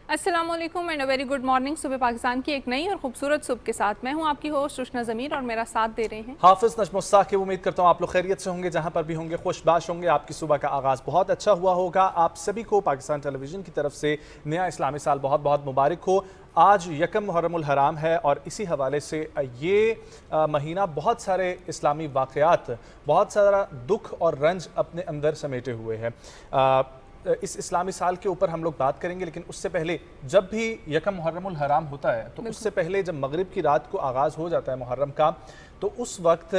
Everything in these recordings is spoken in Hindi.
अस्सलाम वालेकुम and a very good morning. सुबह पाकिस्तान की एक नई और खूबसूरत सुबह के साथ मैं हूं आपकी होस्ट रुशना ज़मीर और मेरा साथ दे रहे हैं हाफिज नजमुस्सा की। उम्मीद करता हूँ आप लोग खैरियत से होंगे, जहां पर भी होंगे खुशबाश होंगे। आपकी सुबह का आगाज़ बहुत अच्छा हुआ होगा। आप सभी को पाकिस्तान टेलीविज़न की तरफ से नया इस्लामी साल बहुत बहुत मुबारक हो। आज यकम मुहर्रमुल हराम है और इसी हवाले से ये महीना बहुत सारे इस्लामी वाक़यात, बहुत सारा दुख और रंज अपने अंदर समेटे हुए है। इस इस्लामी साल के ऊपर हम लोग बात करेंगे, लेकिन उससे पहले जब भी यकम मुहर्रमुल हराम होता है तो उससे पहले जब मगरिब की रात को आगाज़ हो जाता है मुहर्रम का, तो उस वक्त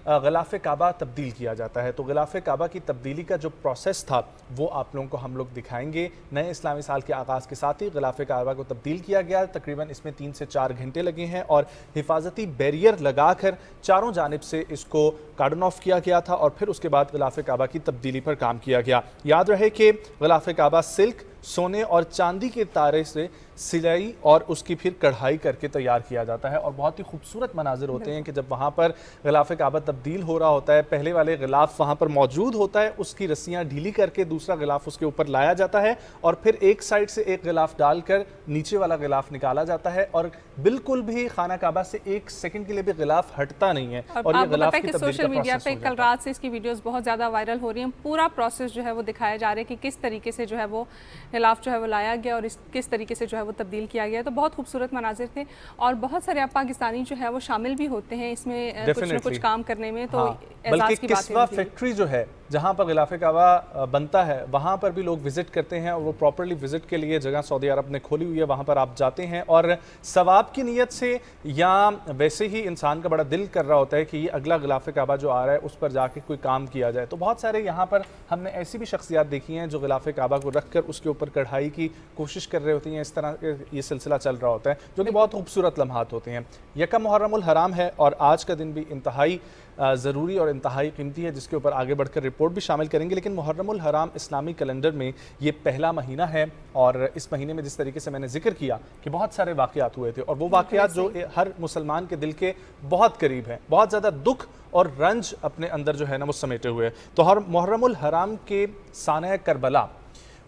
ग़िलाफ़ काबा तब्दील किया जाता है। तो ग़िलाफ़ काबा की तब्दीली का जो प्रोसेस था वो आप लोगों को हम लोग दिखाएंगे। नए इस्लामी साल के आगाज़ के साथ ही ग़िलाफ़ काबा को तब्दील किया गया। तकरीबन इसमें 3 से 4 घंटे लगे हैं और हिफाजती बैरियर लगाकर चारों जानिब से इसको कार्डन ऑफ किया गया था और फिर उसके बाद ग़िलाफ़ काबा की तब्दीली पर काम किया गया। याद रहे कि ग़िलाफ़ काबा सिल्क, सोने और चांदी के तारे से सिलाई और उसकी फिर कढ़ाई करके तैयार किया जाता है और बहुत ही खूबसूरत मनाजिर होते हैं कि जब वहाँ पर ग़िलाफ़ काबा तब्दील हो रहा होता है, पहले वाले ग़िलाफ़ वहाँ पर मौजूद होता है, उसकी रस्सियाँ ढीली करके दूसरा ग़िलाफ़ उसके ऊपर लाया जाता है और फिर एक साइड से एक ग़िलाफ़ डालकर नीचे वाला ग़िलाफ़ निकाला जाता है और बिल्कुल भी खाना काबा से एक सेकंड के लिए भी ग़िलाफ़ हटता नहीं है। और ये ग़िलाफ़ की तब्दीली सोशल मीडिया पे कल रात से इसकी वीडियोस बहुत ज़्यादा वायरल हो रही हैं। पूरा प्रोसेस जो है वो दिखाया जा रहा है कि किस तरीके से जो है वो ग़िलाफ़ जो है वो लाया गया और किस तरीके से जो है वो तब्दील किया गया। तो बहुत खूबसूरत मनाजिर थे और बहुत सारे आप पाकिस्तानी जो है वो शामिल भी होते हैं इसमें कुछ न कुछ काम करने में। तो बल्कि किस्वा फैक्ट्री जो है जहाँ पर ग़िलाफ़ काबा बनता है वहाँ पर भी लोग विज़िट करते हैं और वो प्रॉपरली विज़िट के लिए जगह सऊदी अरब ने खोली हुई है, वहाँ पर आप जाते हैं और सवाब की नीयत से या वैसे ही इंसान का बड़ा दिल कर रहा होता है कि ये अगला ग़िलाफ़ काबा जो आ रहा है उस पर जाके कोई काम किया जाए। तो बहुत सारे यहाँ पर हमने ऐसी भी शख्सियात देखी हैं जो ग़िलाफ़ काबा को रख कर उसके ऊपर कढ़ाई की कोशिश कर रहे होती हैं। इस तरह ये सिलसिला चल रहा होता है जो कि बहुत खूबसूरत लम्हात होते हैं। यकम मुहर्रमुल हराम है और आज का दिन भी इंतहाई ज़रूरी और इंतहाई कीमती है, जिसके ऊपर आगे बढ़कर रिपोर्ट भी शामिल करेंगे। लेकिन मुहर्रमुल हराम इस्लामी कैलेंडर में ये पहला महीना है और इस महीने में जिस तरीके से मैंने जिक्र किया कि बहुत सारे वाक़यात हुए थे और वो वाक़यात जो हर मुसलमान के दिल के बहुत करीब हैं, बहुत ज़्यादा दुख और रंज अपने अंदर जो है ना वो समेटे हुए। तो हर मुहर्रमुल हराम के साने करबला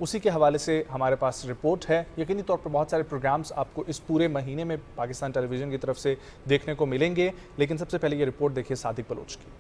उसी के हवाले से हमारे पास रिपोर्ट है। यकीनी तौर पर बहुत सारे प्रोग्राम्स आपको इस पूरे महीने में पाकिस्तान टेलीविज़न की तरफ से देखने को मिलेंगे, लेकिन सबसे पहले ये रिपोर्ट देखिए सादिक बलोच की।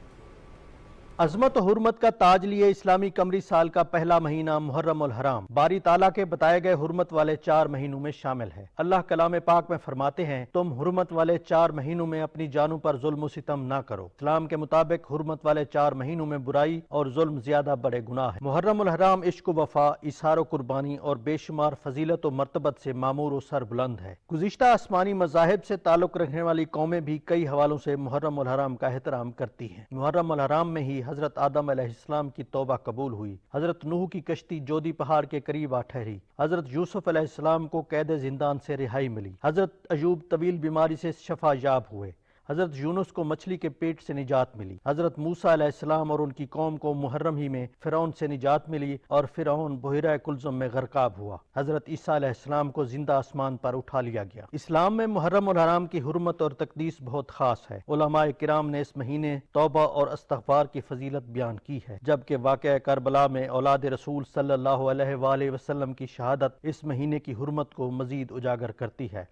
अजमत और हुर्मत का ताज लिए इस्लामी कमरी साल का पहला महीना मुहर्रमुल हराम बारी ताला के बताए गए हुर्मत वाले 4 महीनों में शामिल है। अल्लाह कलाम पाक में फरमाते हैं, तुम हुर्मत वाले 4 महीनों में अपनी जानों पर जुल्म सितम ना करो। इस्लाम के मुताबिक हुर्मत वाले 4 महीनों में बुराई और जुल्म ज्यादा बड़े गुनाह है। मुहर्रमुल हराम इश्क वफा, इसार कुर्बानी और बेशुमार फजीलत और मर्तबत से मामूर और सर बुलंद है। गुज़िश्ता आसमानी मज़ाहिब से ताल्लुक रखने वाली कौमें भी कई हवालों से मुहर्रमुल हराम का एहतराम करती हैं। मुहर्रमुल हराम में ही हजरत आदम अलैहिस्सलाम की तौबा कबूल हुई। हजरत नूह की कश्ती जोदी पहाड़ के करीब आ ठहरी। हजरत यूसुफ अलैहिस्सलाम को कैद जिंदान से रिहाई मिली। हजरत अयूब तवील बीमारी से शफा याब हुए। हजरत यूनुस को मछली के पेट से निजात मिली। हजरत मूसा अलैहिस्सलाम और उनकी कौम को मुहर्रम ही में फिरौन से निजात मिली और फिरौन बुहरा कुलजुम में गरकाब हुआ। हजरत ईसा अलैहिस्सलाम को जिंदा आसमान पर उठा लिया गया। इस्लाम में मुहर्रम और हराम की हुर्मत और तकदीस बहुत खास है। उलमाए किराम ने इस महीने तौबा और इस्तग़फ़ार की फजीलत बयान की है, जबकि वाक़या करबला में औलाद रसूल सल्लल्लाहु अलैहि वसल्लम की शहादत इस महीने की हुर्मत को मजीद उजागर करती है।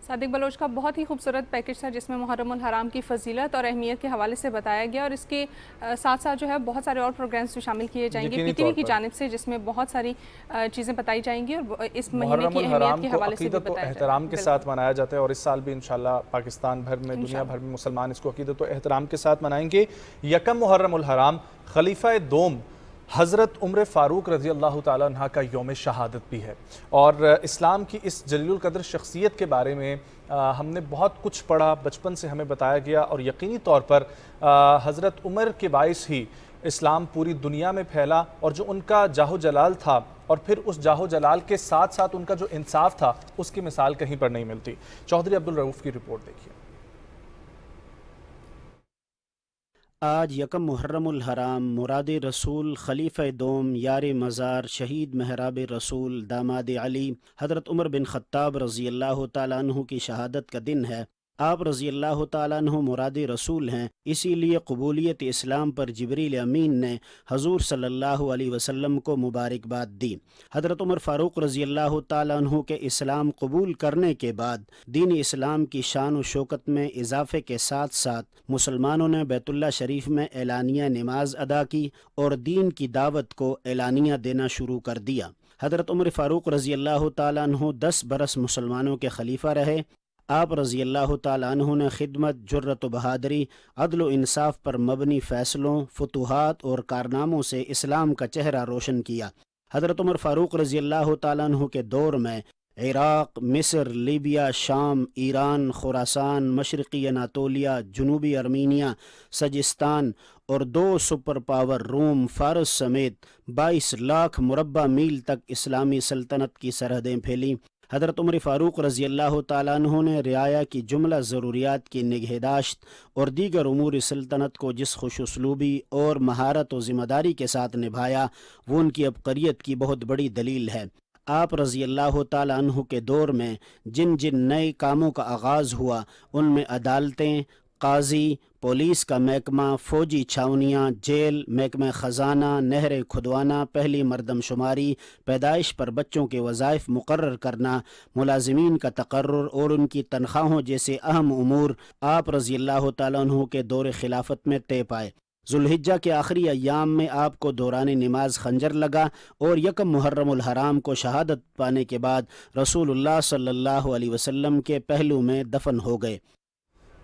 सादिक बलोच का बहुत ही खूबसूरत पैकेज था जिसमें मुहर्रमुल हराम की फजीलत और अहमियत के हवाले से बताया गया और इसके साथ साथ जो है बहुत सारे और प्रोग्राम्स भी शामिल किए जाएंगे पीटीवी की जानिब से, जिसमें बहुत सारी चीज़ें बताई जाएंगी और इस महीने की अहमियत के हवाले से भी बताया जाएगा। एहतराम के साथ मनाया जाता है और इस साल भी इंशाल्लाह पाकिस्तान भर में, दुनिया भर में मुसलमान इसको अकीदत और एहतराम के साथ मनाएंगे। यकम मुहर्रमुल हराम खलीफा दोम हज़रत उमर फ़ारूक रज़ी अल्लाह ताला अन्हा का यौम शहादत भी है और इस्लाम की इस जलीलुल क़द्र शख्सियत के बारे में हमने बहुत कुछ पढ़ा, बचपन से हमें बताया गया और यकीनी तौर पर हज़रत उमर के बाइस ही इस्लाम पूरी दुनिया में फैला और जो उनका जाहो जलाल था और फिर उस जाहो जलाल के साथ साथ उनका जो इंसाफ था उसकी मिसाल कहीं पर नहीं मिलती। चौधरी अब्दुल रऊफ़ की रिपोर्ट देखिए। आज यकम मुहर्रमुल हराम मुराद रसूल खलीफ़ा दोम यार मज़ार शहीद महराब रसूल दामाद अली हज़रत उमर बिन ख़त्ताब रज़ी अल्लाह तआला अन्हु की शहादत का दिन है। आप रज़ी अल्लाह ताला अन्हु मुराद रसूल हैं, इसीलिए कबूलियत इस्लाम पर जिब्रील अमीन ने हजूर सल्लल्लाहु अलैहि वसल्लम को मुबारकबाद दी। हज़रत उमर फ़ारूक रज़ी अल्लाह ताला अन्हु के इस्लाम कबूल करने के बाद दीन इस्लाम की शान व शौकत में इजाफे के साथ साथ मुसलमानों ने बैतुल्लाह शरीफ में एलानिया नमाज अदा की और दीन की दावत को एलानिया देना शुरू कर दिया। हज़रत उमर फ़ारूक रज़ी अल्लाह ताला अन्हु 10 बरस मुसलमानों के खलीफा रहे। आप रज़ी अल्लाह ताला अन्हु ने खिदमत, जुर्रत व बहादरी, अदल व इंसाफ पर मबनी फ़ैसलों, फतूहात और कारनामों से इस्लाम का चेहरा रोशन किया। हज़रत उमर फ़ारूक रज़ी अल्लाह ताला अन्हु के दौर में इराक़, मिस्र, लीबिया, शाम, ईरान, खुरासान, मशरक़ी अनातोलिया, जनूबी अर्मीनिया, सजिस्तान और 2 सुपर पावर रोम, फ़ारस समेत 22 लाख मुरब्बा मील तक इस्लामी सल्तनत की सरहदें फैलीं। हज़रत उमर फ़ारूक रज़ी अल्लाह ताला अन्हु ने रियाया की जुमला ज़रूरियात की निगहदाश्त और दीगर उमूर सल्तनत को जिस खुश उसलूबी और महारत व ज़िम्मेदारी के साथ निभाया, वो उनकी अबक़रियत की बहुत बड़ी दलील है। आप रज़ी अल्लाह ताला अन्हु के दौर में जिन जिन नए कामों का आगाज़ हुआ, उनमें अदालतें, काजी, पुलिस का महकमा, फ़ौजी छावनियाँ, जेल, महकमा ख़जाना, नहरें खुदवाना, पहली मरदमशुमारी, पैदाइश पर बच्चों के वज़ाइफ मुकर्रर करना, मुलाजिमीन का तकर्रुर और उनकी तनख्वाहों जैसे अहम उमूर आप रज़ी अल्लाह ताला अन्हु के दौर खिलाफत में तय पाए। जुल्हिज्जा के आखिरी अय्याम में आपको दौरान नमाज खंजर लगा और यकम मुहर्रमुल हराम को शहादत पाने के बाद रसूलुल्लाह सल्लल्लाहु अलैहि वसल्लम के पहलू में दफन हो गए।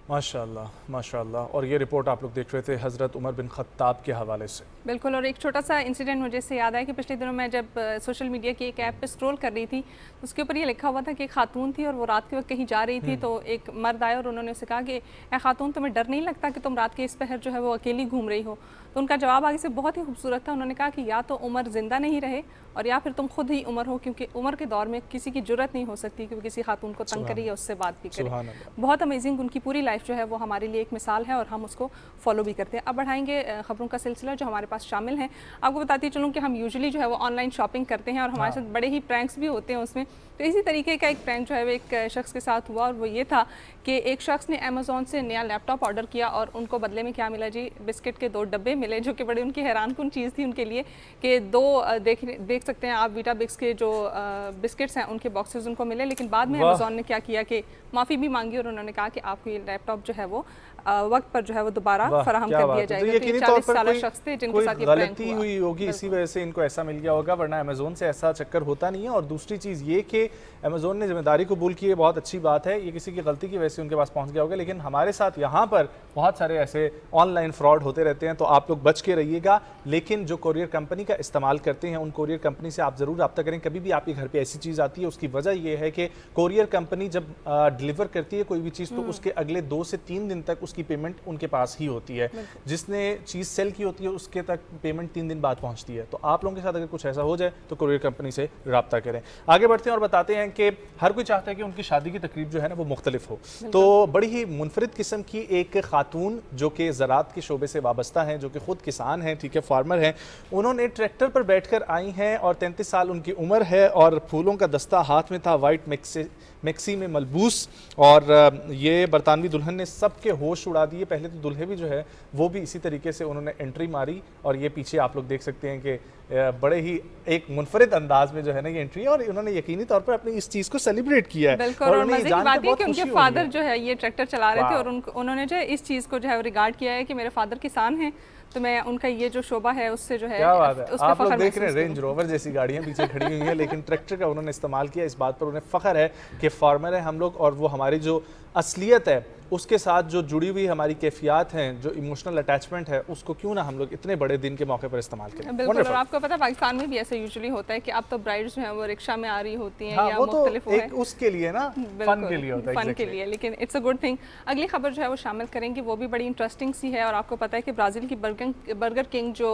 माशाअल्लाह, माशाअल्लाह। और ये रिपोर्ट आप लोग देख रहे थे हज़रत उमर बिन ख़त्ताब के हवाले से। बिल्कुल। और एक छोटा सा इंसिडेंट मुझे से याद आया कि पिछले दिनों मैं जब सोशल मीडिया की एक ऐप पे स्क्रॉल कर रही थी, तो उसके ऊपर ये लिखा हुआ था कि एक खातून थी और वो रात के वक्त कहीं जा रही थी, तो एक मर्द आया और उन्होंने उसे कहा कि ए खातून, तुम्हें डर नहीं लगता कि तुम रात के इस पहर जो है वो अकेली घूम रही हो? तो उनका जवाब आगे से बहुत ही खूबसूरत था। उन्होंने कहा कि या तो उमर ज़िंदा नहीं रहे और या फिर तुम खुद ही उमर हो, क्योंकि उमर के दौर में किसी की जुर्रत नहीं हो सकती कि वो किसी खातून को तंग करे या उससे बात भी करे। बहुत अमेजिंग उनकी पूरी लाइफ जो है वो हमारे लिए एक मिसाल है और हम उसको फॉलो भी करते हैं। अब बढ़ाएंगे खबरों का सिलसिला जो हमारे पास शामिल हैं। आपको बताती चलूँ कि हम यूजुअली जो है वो ऑनलाइन शॉपिंग करते हैं और हमारे साथ बड़े ही प्रैंक्स भी होते हैं उसमें। तो इसी तरीके का एक प्रैंक जो है वो एक शख्स के साथ हुआ और वो ये था कि एक शख्स ने अमेज़ॉन से नया लैपटॉप ऑर्डर किया और उनको बदले में क्या मिला जी, बिस्किट के 2 डब्बे मिले, जो कि बड़ी उनकी हैरानकुन चीज़ थी उनके लिए कि 2 देख सकते हैं आप वीटा बिक्स के जो बिस्किट्स हैं उनके बॉक्सेस उनको मिले। लेकिन बाद में अमेज़ॉन ने क्या किया कि माफ़ी भी मांगी और उन्होंने कहा कि आपको ये लैपटॉप जो है वो वक्त पर जो है वो दोबारा फराहम कर दिया जाएगा। तो यकीनी तौर पर कोई शख्स थे जिनके साथ ये प्रैंक गलती हुई होगी, इसी वजह से इनको ऐसा मिल गया होगा, वरना अमेज़ोन से ऐसा चक्कर होता नहीं है। और दूसरी चीज़ ये कि अमेज़ोन ने जिम्मेदारी कबूल की है, बहुत अच्छी बात है, ये किसी की गलती की वजह से उनके पास पहुंच गया होगा। लेकिन हमारे साथ यहाँ पर बहुत सारे ऐसे ऑनलाइन फ्रॉड होते रहते हैं, तो आप लोग बच के रहिएगा। लेकिन जो कोरियर कंपनी का इस्तेमाल करते हैं, उन कोरियर कंपनी से आप ज़रूर रब्ता करें। कभी भी आपके घर पर ऐसी चीज़ आती है, उसकी वजह यह है कि कोरियर कंपनी जब डिलीवर करती है कोई भी चीज़, तो उसके अगले 2 से 3 दिन तक उसकी पेमेंट उनके पास ही होती है। जिसने चीज़ सेल की होती है उसके तक पेमेंट 3 दिन बाद पहुंचती है। तो आप लोगों के साथ अगर कुछ ऐसा हो जाए तो कोरियर कंपनी से रब्ता करें। आगे बढ़ते हैं और बताते हैं कि हर कोई चाहता है कि उनकी शादी की तकरीब जो है ना वो मुख्तलिफ हो। तो बड़ी ही मुनफरिद किस्म की एक खातून जो कि ज़राअत के शोबे से वाबस्ता हैं, जो कि खुद किसान हैं, ठीक है, फार्मर हैं, उन्होंने ट्रैक्टर पर बैठकर आई हैं और 33 साल उनकी उम्र है और फूलों का दस्ता हाथ में था, वाइट मैक्सी में मलबूस। और ये बरतानवी दुल्हन ने सबके होश उड़ा दिए। पहले तो दुल्हे भी जो है वो भी इसी तरीके से उन्होंने एंट्री मारी और ये पीछे आप लोग देख सकते हैं कि बड़े ही एक मुनफरिद अंदाज में जो है ना ये एंट्री, और उन्होंने यकीनी तौर पर अपनी इस चीज़ को सेलिब्रेट किया है। बिल्कुल। और मजे की बात है कि उनके फादर जो है ये ट्रैक्टर चला रहे थे और उन्होंने जो है इस चीज़ को जो है रिगार्ड किया है कि मेरे फादर किसान हैं, तो मैं उनका ये जो शोभा है उससे जो है, क्या बात है। आप लोग देख रहे हैं रेंज रोवर जैसी गाड़ियां पीछे खड़ी हुई हैं, लेकिन ट्रैक्टर का उन्होंने इस्तेमाल किया। इस बात पर उन्हें फ़ख्र है कि फार्मर है हम लोग और वो हमारी जो असलियत है उसके साथ जो जुड़ी हुई हमारी कैफियत हैं, जो इमोशनल अटैचमेंट है, उसको क्यों ना हम लोग इतने बड़े दिन के मौके पर इस्तेमाल करें। बिल्कुल। और आपको पता है पाकिस्तान में भी ऐसा यूजुअली होता है कि अब तो ब्राइड्स जो है वो रिक्शा में आ रही होती हैं, या वो तो मुख्तलिफ एक उसके लिए ना फन के लिए होता है, फन के लिए। लेकिन इट्स अ गुड थिंग। अगली खबर जो है वो शामिल करेंगे, वो भी बड़ी इंटरेस्टिंग सी है। और आपको पता है कि ब्राज़ील की बर्गर किंग जो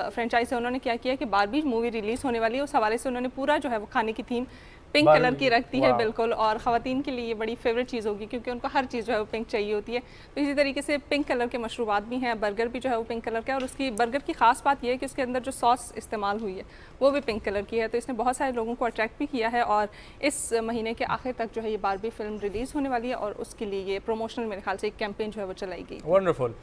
फ्रेंचाइज है, उन्होंने क्या किया कि बारबी मूवी रिलीज़ होने वाली है, उस हवाले से उन्होंने पूरा जो है वो खाने की थीम पिंक बारह कलर की रखती है वाह। बिल्कुल, और ख़वातीन के लिए ये बड़ी फेवरेट चीज़ होगी क्योंकि उनको हर चीज़ जो है वो पिंक चाहिए होती है। तो इसी तरीके से पिंक कलर के मशरूबात भी हैं, बर्गर भी जो है वो पिंक कलर का है, और उसकी बर्गर की खास बात ये है कि उसके अंदर जो सॉस इस्तेमाल हुई है वो भी पिंक कलर की है। तो इसने बहुत सारे लोगों को अट्रैक्ट भी किया है, और इस महीने के आखिर तक जो है ये बारबी फिल्म रिलीज़ होने वाली है, और उसके लिए ये प्रमोशनल मेरे ख्याल से एक कैंपेन जो है वो चलाई गई। वंडरफुल।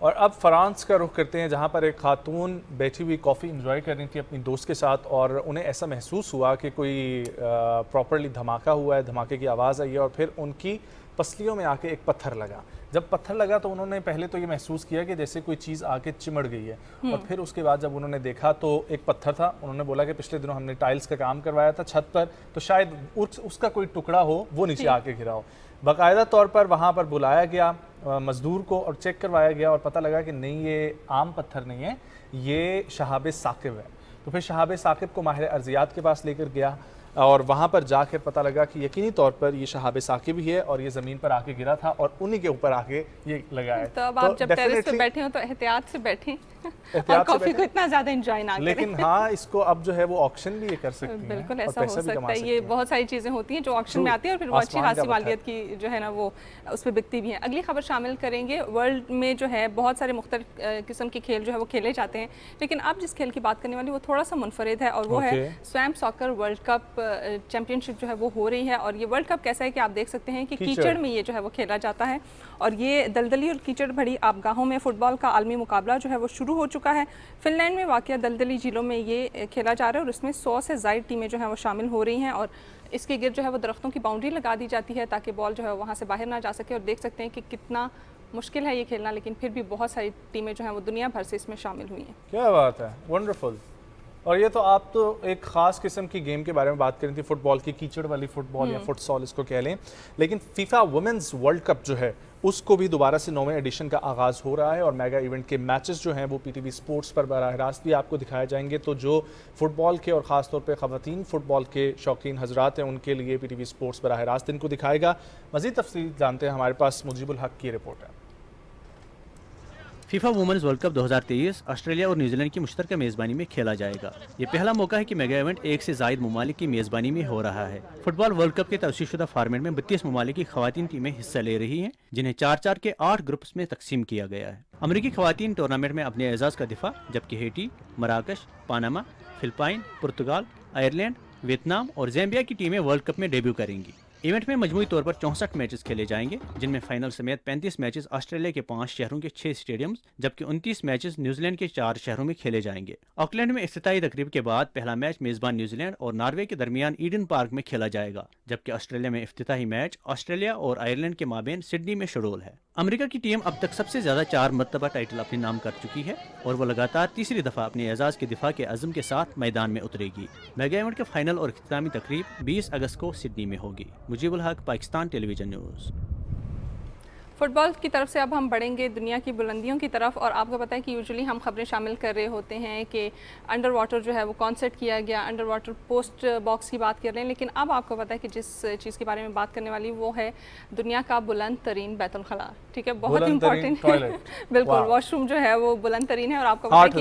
और अब फ्रांस का रुख करते हैं, जहाँ पर एक खातून बैठी हुई कॉफ़ी इंजॉय कर रही थी अपनी दोस्त के साथ, और उन्हें ऐसा महसूस हुआ कि कोई प्रॉपरली धमाका हुआ है, धमाके की आवाज़ आई है, और फिर उनकी पसलियों में आके एक पत्थर लगा। जब पत्थर लगा तो उन्होंने पहले तो ये महसूस किया कि जैसे कोई चीज़ आके चिमड़ गई है, और फिर उसके बाद जब उन्होंने देखा तो एक पत्थर था। उन्होंने बोला कि पिछले दिनों हमने टाइल्स का काम करवाया था छत पर, तो शायद उसका कोई टुकड़ा हो वो नीचे आके गिरा हो। बाकायदा तौर पर वहाँ पर बुलाया गया मज़दूर को और चेक करवाया गया, और पता लगा कि नहीं, ये आम पत्थर नहीं है, ये शहाब साकिब है। तो फिर शहाब साकिब को माहिर अर्जियात के पास लेकर गया, और वहाँ पर जाकर पता लगा कि यकीनी तौर पर ये शहाब साकिब ही है, और ये ज़मीन पर आके गिरा था, और उन्हीं के ऊपर आके ये लगा है। तो अब आप जब टेरेस पे बैठे हो तो एहतियात से बैठें और कॉफ़ी को इतना ज़्यादा एंजॉय ना करें। लेकिन हाँ, इसको अब जो है वो ऑक्शन भी ये कर सकती हैं, बिल्कुल और ऐसा पैसा हो भी कमा सकता है। सकती ये हैं। बहुत सारी चीज़ें होती हैं जो ऑक्शन में आती हैं और फिर वो अच्छी आसमान का खासी पत्थर। मालियत की जो है ना वो उस पर बिकती भी हैं। अगली खबर शामिल करेंगे। वर्ल्ड में जो है बहुत सारे मुख्तलिफ किस्म के खेल जो है वो खेले जाते हैं, लेकिन अब जिस खेल की बात करने वाली वो थोड़ा सा मुनफरिद है, और वो है swamp soccer world cup championship जो है वो हो रही है। और ये वर्ल्ड कप कैसा है कि आप देख सकते हैं कि कीचड़ में ये जो है वो खेला जाता है, और ये दलदली और कीचड़ भरी आबगाहों में फुटबॉल का आलमी मुकाबला जो है वो शुरू हो चुका है। फिनलैंड में वाक़या दलदली झीलों में ये खेला जा रहा है, और इसमें 100 से ज़ायद टीमें जो हैं वो शामिल हो रही हैं, और इसके गिर्द जो है वो दरख्तों की बाउंड्री लगा दी जाती है ताकि बॉल जो है वहाँ से बाहर ना जा सके। और देख सकते हैं कि कितना मुश्किल है ये खेलना, लेकिन फिर भी बहुत सारी टीमें जो हैं वो दुनिया भर से इसमें शामिल हुई हैं। क्या बात है, वंडरफुल। और ये तो आप तो एक ख़ास किस्म की गेम के बारे में बात करी थी, फुटबॉल की, कीचड़ वाली फुटबॉल या फुटसॉल इसको कह लें। लेकिन फीफा वुमेंस वर्ल्ड कप जो है उसको भी दोबारा से 9वें एडिशन का आगाज़ हो रहा है, और मेगा इवेंट के मैचेस जो हैं वो पीटीवी स्पोर्ट्स पर बराह रास्त भी आपको दिखाए जाएंगे। तो जो फुटबॉल के और ख़ास तौर पे ख़वातीन फुटबॉल के शौकीन हजरात हैं उनके लिए पीटीवी स्पोर्ट्स बराह रास्त इनको दिखाएगा। मज़ीद तफसील जानते हैं, हमारे पास मुजीबुल हक की रिपोर्ट है। FIFA women's world cup 2023 Australia और न्यूजीलैंड की मुश्तरका मेज़बानी में खेला जाएगा। ये पहला मौका है कि मेगा इवेंट एक से ज़ायद ममालिक की मेज़बानी में हो रहा है। फुटबॉल वर्ल्ड कप के तवसीशुदा फॉर्मेट में 32 ममालिक की खवातीन टीमें हिस्सा ले रही हैं, जिन्हें 4-4 के 8 ग्रुप्स में तकसीम किया गया है। अमरीकी खवातीन टूर्नामेंट में अपने एजाज़ का दिफा, जबकि हेटी, मराकश, पानामा, फिलिपाइन, पुर्तगाल, आयरलैंड, वियतनाम और ज़ैम्बिया की टीमें वर्ल्ड कप में डेब्यू करेंगी। इवेंट में मजमूई तौर पर 64 मैचेस खेले जाएंगे, जिनमें फाइनल समेत 35 मैचेस ऑस्ट्रेलिया के 5 शहरों के 6 स्टेडियम्स, जबकि 29 मैचेस न्यूजीलैंड के 4 शहरों में खेले जाएंगे। ऑकलैंड में इफ्तिताई तकरीब के बाद पहला मैच मेजबान न्यूजीलैंड और नॉर्वे के दरमियान ईडन पार्क में खेला जाएगा, जबकि ऑस्ट्रेलिया में इफ्तिताही मैच ऑस्ट्रेलिया और आयरलैंड के माबेन सिडनी में शेड्यूल है। अमेरिका की टीम अब तक सबसे ज्यादा 4 मरतबा टाइटल अपने नाम कर चुकी है, और वो लगातार तीसरी दफा अपने एजाज के दिफा के अज़म के साथ मैदान में उतरेगी। मेगा इवेंट के फाइनल और इख्तितामी तकरीब 20 अगस्त को सिडनी में होगी। मुजीबुल हक, पाकिस्तान टेलीविजन न्यूज़। फुटबॉल की तरफ से अब हम बढ़ेंगे दुनिया की बुलंदियों की तरफ, और आपको पता है कि यूजुअली हम खबरें शामिल कर रहे होते हैं कि अंडर वाटर जो है वो कॉन्सर्ट किया गया, अंडर वाटर पोस्ट बॉक्स की बात कर रहे हैं, लेकिन अब आपको पता है कि जिस चीज़ के बारे में बात करने वाली वो है दुनिया का बुलंद तरीन बैतुल खला। ठीक है, बहुत इंपॉर्टेंट बिल्कुल, वॉशरूम जो है वो बुलंद तरीन है, और आपको पता है कि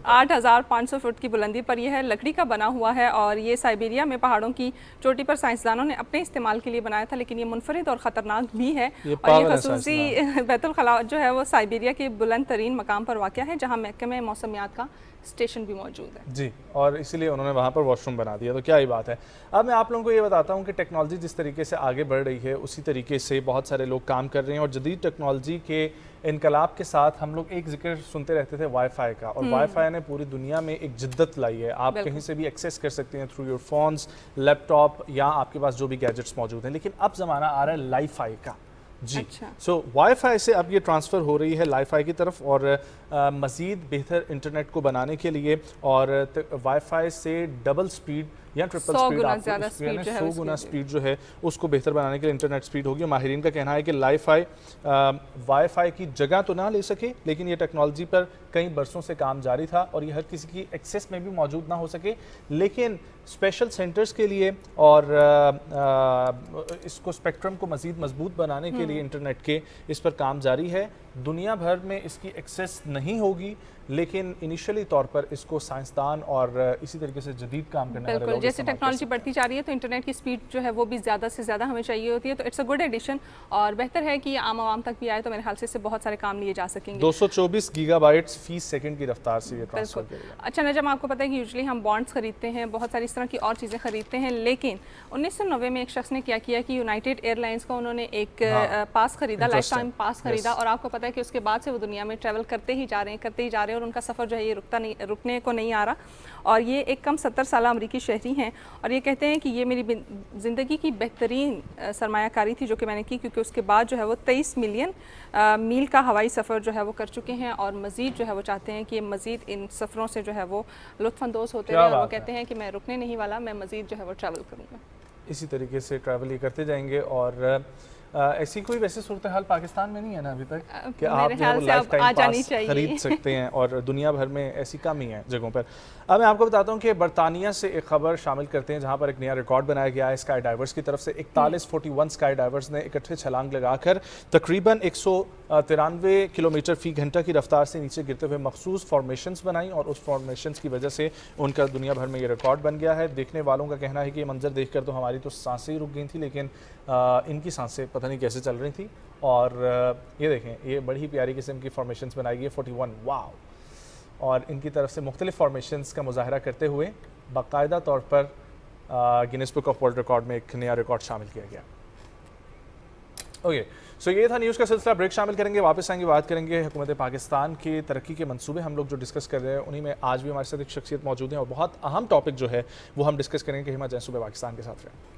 8,500 फुट की बुलंदी पर यह है, लकड़ी का बना हुआ है, और ये साइबेरिया में पहाड़ों की चोटी पर साइंसदानों ने अपने इस्तेमाल के लिए बनाया था, लेकिन ये मुनफरिद और ख़तरनाक भी है। और खसूसी बैतुल खला जो है वो साइबेरिया के बुलंद तरीन मकाम पर वाक़या है, जहाँ महकमे मौसमियात का स्टेशन भी मौजूद है जी, और इसीलिए उन्होंने वहाँ पर वॉशरूम बना दिया। तो क्या ही बात है। अब मैं आप लोगों को ये बताता हूँ कि टेक्नोलॉजी जिस तरीके से आगे बढ़ रही है उसी तरीके से बहुत सारे लोग काम कर रहे हैं, और जदीद टेक्नोलॉजी के इनकलाब के साथ हम लोग एक जिक्र सुनते रहते थे वाईफाई का, और वाईफाई ने पूरी दुनिया में एक जिद्दत लाई है। आप कहीं से भी एक्सेस कर सकते हैं थ्रू योर फोन्स, लैपटॉप, या आपके पास जो भी गैजेट्स मौजूद हैं। लेकिन अब ज़माना आ रहा है लाईफाई का जी। सो वाईफाई से अब ये ट्रांसफ़र हो रही है लाईफाई की तरफ, और मज़ीद बेहतर इंटरनेट को बनाने के लिए, और वाईफाई से डबल स्पीड या ट्रिपल स्पीड, 100 गुना स्पीड जो है उसको बेहतर बनाने के लिए इंटरनेट स्पीड होगी। माहिरीन का कहना है कि वाईफाई की जगह तो ना ले सके, लेकिन ये टेक्नोलॉजी पर कई बरसों से काम जारी था, और ये हर किसी की एक्सेस में भी मौजूद ना हो सके, लेकिन स्पेशल सेंटर्स के लिए और इसको स्पेक्ट्रम को मज़ीद मजबूत बनाने के लिए इंटरनेट के इस पर काम जारी है। दुनिया भर में इसकी एक्सेस नहीं होगी, लेकिन इनिशियली तौर पर इसको साइंसदान और इसी तरीके से जदीद काम करने वाले बिल्कुल, लोग जैसे इस्तेमाल कर टेक्नोलॉजी सकते हैं। बढ़ती जा रही है तो इंटरनेट की स्पीड जो है वो भी ज़्यादा से ज़्यादा हमें चाहिए होती है, तो इट्स अ गुड एडिशन और बेहतर है कि ये आम आवाम तक भी आए, तो मेरे ख्याल से इससे बहुत सारे काम लिए जा सकेंगे। 224 गीगाबाइट्स फी सेकंड की रफ्तार से ये ट्रांसफर बिल्कुल। किया गया। अच्छा नजम, आपको पता है कि यूजुअली हम बॉन्ड्स खरीदते हैं, बहुत सारी इस तरह की और चीज़ें खरीदते हैं, लेकिन 1990 में एक शख्स ने क्या किया कि यूनाइटेड एयरलाइंस का उन्होंने एक पास खरीदा, लाइफ टाइम पास खरीदा, और आपको पता है कि उसके बाद से वो दुनिया में ट्रैवल करते ही जा रहे हैं और उनका सफ़र जो है ये रुकने को नहीं आ रहा। और ये एक कम 70 साल अमरीकी शहरी हैं और ये कहते हैं कि ये मेरी ज़िंदगी की बेहतरीन सरमायाकारी थी जो कि मैंने की, क्योंकि उसके बाद जो है वो 23 मिलियन मील का हवाई सफ़र जो है वो कर चुके हैं और मज़ीद जो है वो चाहते हैं कि मज़ीद इन सफ़रों से जो है वो लुत्फ़अंदोज़ होते रहे, और वो कहते हैं कि मैं रुकने नहीं वाला, मैं मज़ीद जो है वो ट्रैवल करूँगा। इसी तरीके से ट्रैवल ये करते जाएंगे। और ऐसी कोई वैसे सूरत हाल पाकिस्तान में नहीं है ना अभी तक कि आप जो है वो लाइफ टाइम पास खरीद सकते हैं, और दुनिया भर में ऐसी कम ही है जगहों पर। अब मैं आपको बताता हूँ कि बरतानिया से एक खबर शामिल करते हैं जहाँ पर एक नया रिकॉर्ड बनाया गया है स्काई डाइवर्स की तरफ से। 41 स्काई डाइवर्स ने इकट्ठे छलांग लगाकर तकरीबन 193 किलोमीटर फी घंटा की रफ्तार से नीचे गिरते हुए मखसूस फॉर्मेशंस बनाई, और उस फॉर्मेशंस की वजह से उनका दुनिया भर में ये रिकॉर्ड बन गया है। देखने वालों का कहना है कि ये मंजर देखकर तो हमारी तो सांसें ही रुक गई थी, लेकिन इनकी सांसें पता नहीं कैसे चल रही थी। और ये देखें, ये बड़ी ही प्यारी किस्म की फॉर्मेशंस बनाई गई है 41, वाव। और इनकी तरफ से मुख्तलिफ फॉर्मेशंस का मुजाहरा करते हुए बाकायदा तौर पर Guinness book of world record में एक नया रिकॉर्ड शामिल किया गया। ओके, सो ये था न्यूज़ का सिलसिला। ब्रेक शामिल करेंगे, वापस आएंगे, बात करेंगे हुकूमत पाकिस्तान की तरक्की के मंसूबे हम लोग जो डिस्कस कर रहे हैं उन्हीं में आज भी हमारे साथ एक शख्सियत मौजूद है और बहुत अहम टॉपिक जो है वो हम डिस्कस करेंगे कि हिमा जैन सुबह पाकिस्तान के साथ रहें।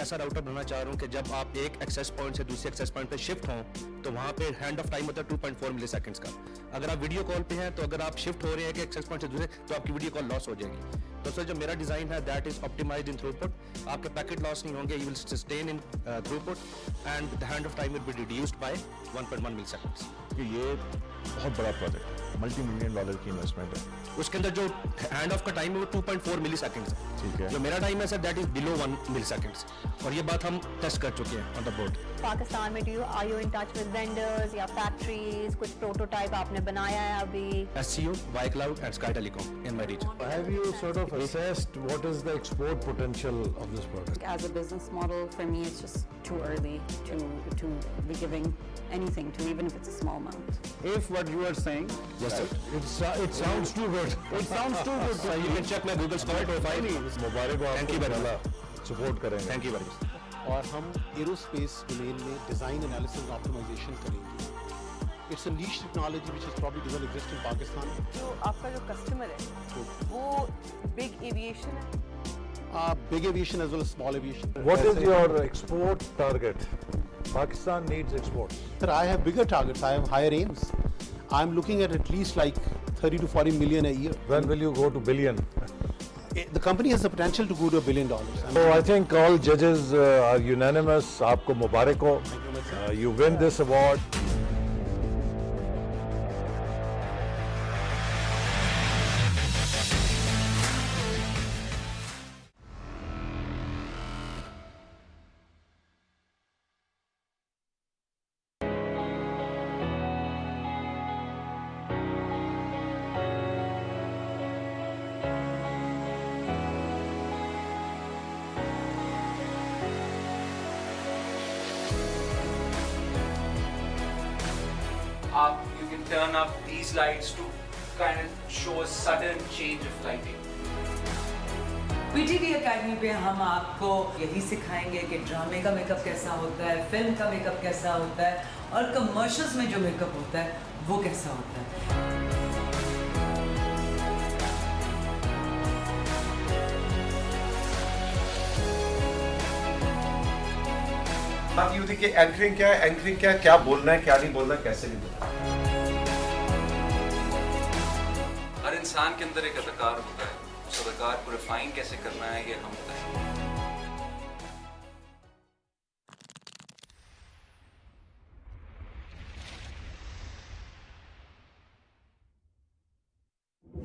ऐसा राउटर बनाना चाह रहा हूँ कि जब आप एक एक्सेस पॉइंट से दूसरे एक्सेस पॉइंट पे शिफ्ट हों तो वहाँ पे हैंड ऑफ टाइम होता है 2.4 मिली सेकेंड्स का। अगर आप वीडियो कॉल पे हैं तो अगर आप शिफ्ट हो रहे हैं कि एक्सेस पॉइंट से दूसरे तो आपकी वीडियो कॉल लॉस हो जाएगी। दोस्तों जो मेरा डिज़ाइन है that is optimised in throughput. आपके पैकेट लॉस नहीं होंगे, you will sustain in throughput and the hand of time will be reduced by 1.1 milliseconds. ये बहुत बड़ा प्रोजेक्ट है, $multi-million की इन्वेस्टमेंट है। उसके अंदर जो हैंड ऑफ का टाइम है वो 2.4 मिली सेकेंड्स है। ठीक है, जो मेरा टाइम है sir that is below 1 milliseconds, और ये बात हम टेस्ट कर चुके हैं ऑन द बोर्ड। पाकिस्तान में are you in touch with vendors या फैक्ट्रीज, कुछ प्रोटोटाइप आपने बनाया है अभी? SCO, Vycloud and Sky Telecom in my region. have you sort of assessed what is the export potential of this product? As a business model, for me, it's just too early to be giving anything to, even if it's a small amount. If what you are saying, Yes sir. It sounds too good. it sounds too good So you can check my Google Scholar profile. मुबारक हो Thank आपको, you very पहला सपोर्ट करेंगे। Thank you very much. और हम एरोस्पेस डोमेन में डिज़ाइन एनालिसिस ऑप्टिमाइजेशन करेंगे। It's a niche technology which is probably doesn't exist in Pakistan. जो आपका जो कस्टमर है वो बिग एविएशन है, big aviation as well as small aviation. What is your export target? Pakistan needs exports. Sir, I have bigger targets. I have higher aims. I'm looking at least like 30 to 40 million a year. When will you go to billion? The company has the potential to go to $1 billion. So I think all judges are unanimous. आपको मुबारक हो. You win this award. You can turn up these lights to kind of show a sudden change of lighting. PTV academy पे हम आपको यही सिखाएंगे कि ड्रामे का मेकअप कैसा होता है, फिल्म का मेकअप कैसा होता है और कमर्शियल्स में जो मेकअप होता है वो कैसा होता है। बात ये थी कि एंकरिंग क्या है, क्या बोलना है, क्या नहीं बोलना, कैसे नहीं बोलना। हर इंसान के अंदर एक अदाकार होता है, उस अदाकार को रिफाइन कैसे करना है ये हम बताएंगे।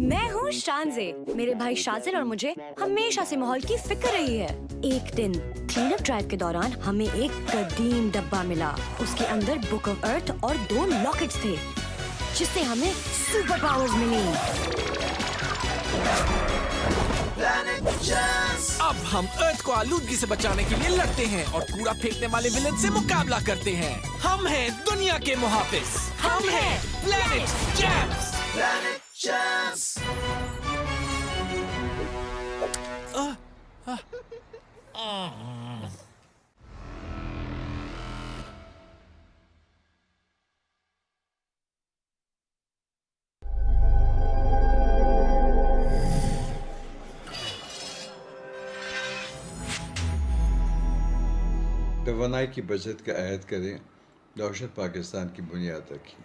मैं हूँ शानजे। मेरे भाई शाजिल और मुझे हमेशा से माहौल की फिक्र रही है। एक दिन क्लीन अप ड्राइव के दौरान हमें एक कदीम डब्बा मिला। उसके अंदर बुक ऑफ अर्थ और 2 लॉकेट्स थे, जिससे हमें सुपर पावर्स मिली। अब हम अर्थ को आलूदगी से बचाने के लिए लड़ते हैं और कूड़ा फेंकने वाले विलेन से मुकाबला करते हैं। हम हैं दुनिया के मुहाफिज। हम हैं प्लैनेट जैम्स। तवानाई की बचत का अहद करें, दहशत पाकिस्तान की बुनियाद रखी।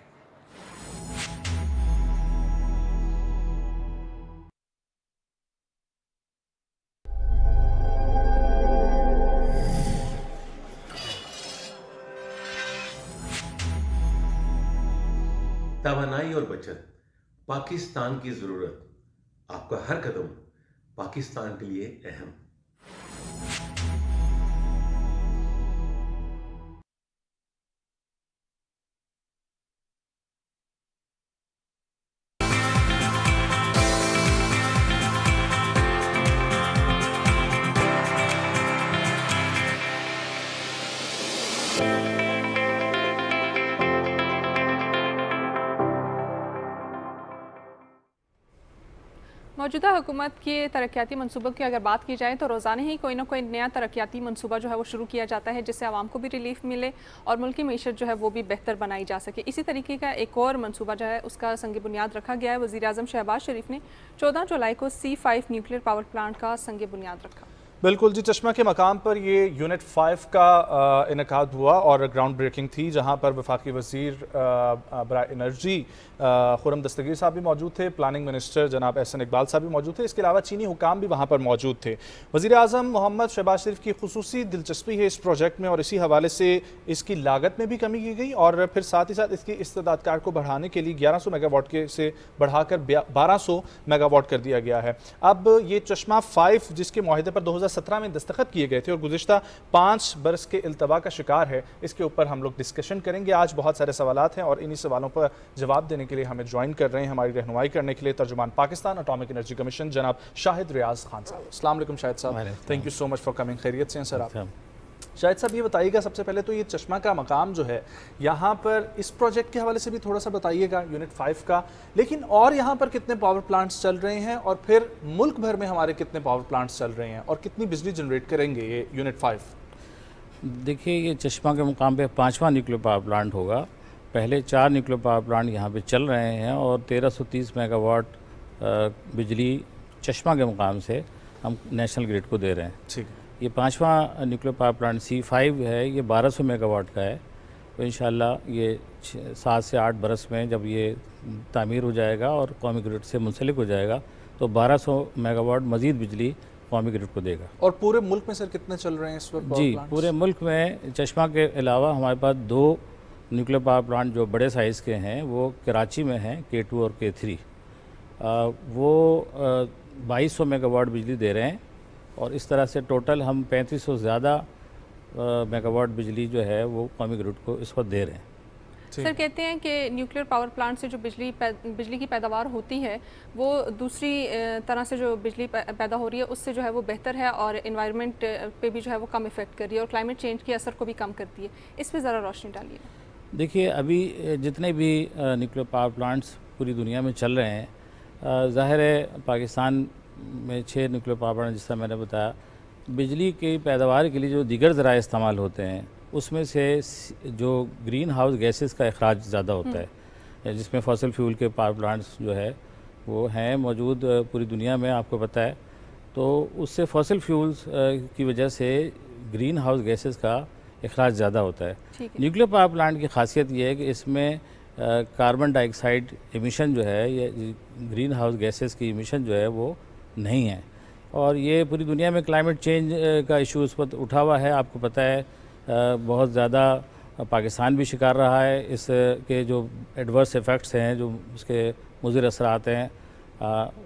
तवानाई और बचत, पाकिस्तान की जरूरत, आपका हर कदम पाकिस्तान के लिए अहम। मौजूदा हुकूमत के तरक्याती मनसूबों की अगर बात की जाए तो रोज़ाना ही कोई ना कोई नया तरक्याती मनसूबा जो है वो शुरू किया जाता है, जिससे आवाम को भी रिलीफ मिले और मुल्क की मीशत जो है वो भी बेहतर बनाई जा सके। इसी तरीके का एक और मनसूबा जो है उसका संग बुनियाद रखा गया है। वज़ीर-ए-आज़म शहबाज शरीफ ने 14 जुलाई को C5 न्यूक्लियर पावर प्लांट का संग बुनियाद रखा। बिल्कुल जी, चश्मा के मकाम पर ये यूनिट 5 का इनकाद हुआ और ग्राउंड ब्रेकिंग थी, जहां पर वफाकी वज़ीर बराए एनर्जी खुर्रम दस्तगीर साहब भी मौजूद थे, प्लानिंग मिनिस्टर जनाब एहसन इकबाल साहब भी मौजूद थे, इसके अलावा चीनी हुकाम भी वहां पर मौजूद थे। वज़ीर-ए-आज़म मोहम्मद शहबाज शरीफ की खुसूसी दिलचस्पी है इस प्रोजेक्ट में और इसी हवाले से इसकी लागत में भी कमी की गई और फिर साथ ही साथ इसकी इस्तेदादकार को बढ़ाने के लिए 1100 मेगावाट के से बढ़ाकर 1200 मेगावाट कर दिया गया है। अब ये चश्मा 5 जिसके मुआहदे पर 2017 में दस्तखत किए गए थे और गुज़िश्ता 5 बरस के इल्तवा का शिकार है, इसके ऊपर हम लोग डिस्कशन करेंगे। आज बहुत सारे सवालात हैं और इन्हीं सवालों पर जवाब देने के लिए हमें ज्वाइन कर रहे हैं, हमारी रहनुमाई करने के लिए तर्जुमान पाकिस्तान एटॉमिक एनर्जी कमीशन जनाब शाहिद रियाज खान साहब। अस्सलाम वालेकुम शाहिद साहब, thank you so much for coming. खैरियत से हैं सर आप? शाहिद साहब ये बताइएगा, सबसे पहले तो ये चश्मा का मकाम जो है यहाँ पर इस प्रोजेक्ट के हवाले से भी थोड़ा सा बताइएगा यूनिट 5 का, लेकिन और यहाँ पर कितने पावर प्लांट्स चल रहे हैं और फिर मुल्क भर में हमारे कितने पावर प्लांट्स चल रहे हैं और कितनी बिजली जनरेट करेंगे ये यूनिट 5? देखिए, ये चश्मा के मुकाम पे 5वां न्यूक्लियर पावर प्लांट होगा। पहले 4 न्यूक्लियर पावर प्लांट यहाँ पे चल रहे हैं और 1330 मेगावाट बिजली चश्मा के मुकाम से हम नेशनल ग्रिड को दे रहे हैं। ठीक, ये 5वां न्यूक्लियर पावर प्लांट C5 है, ये 1200 मेगावाट का है। तो इंशाल्लाह ये 7 से 8 बरस में जब ये तामीर हो जाएगा और कौमी ग्रिड से मुंसलिक हो जाएगा तो 1200 मेगावाट मज़ीद बिजली कौमी ग्रिड को देगा। और पूरे मुल्क में सर कितने चल रहे हैं इस वक्त? जी, पूरे मुल्क में चश्मा के अलावा हमारे पास 2 न्यूक्लियर पावर प्लांट जो बड़े साइज़ के हैं वो कराची में हैं, K2 और K3। वो 2200 मेगावाट बिजली दे रहे हैं और इस तरह से टोटल हम 3500 ज़्यादा मेगावाट बिजली जो है वो कौमी ग्रिड को इस वक्त दे रहे हैं। सर कहते हैं कि न्यूक्लियर पावर प्लांट से जो बिजली की पैदावार होती है वो दूसरी तरह से जो बिजली पैदा हो रही है उससे जो है वो बेहतर है और एनवायरनमेंट पे भी जो है वो कम इफ़ेक्ट कर रही है और क्लाइमेट चेंज के असर को भी कम करती है। इस पर ज़रा रोशनी डालिए। देखिए, अभी जितने भी न्यूक्लियर पावर प्लांट्स पूरी दुनिया में चल रहे हैं, ज़ाहिर है पाकिस्तान में 6 न्यूक्लियर पावर प्लांट, जिस तरह मैंने बताया, बिजली की पैदावार के लिए जो दीगर ज़राए इस्तेमाल होते हैं उसमें से जो ग्रीन हाउस गैसेस का अखराज ज़्यादा होता है, जिसमें फॉसिल फ्यूल के पावर प्लांट्स जो है वो हैं मौजूद पूरी दुनिया में, आपको पता है। तो उससे फॉसिल फ्यूल्स की वजह से ग्रीन हाउस गैसेस का अखराज ज़्यादा होता है। न्यूक्लियर पावर प्लांट की खासियत ये है कि इसमें कार्बन डाइऑक्साइड एमिशन जो है, ये ग्रीन हाउस गैसेस की एमिशन जो है वो नहीं है। और ये पूरी दुनिया में क्लाइमेट चेंज का इशू उस वक्त उठा हुआ है, आपको पता है। बहुत ज़्यादा पाकिस्तान भी शिकार रहा है इसके जो एडवर्स इफ़ेक्ट्स हैं, जो उसके मुज़िर असरात हैं।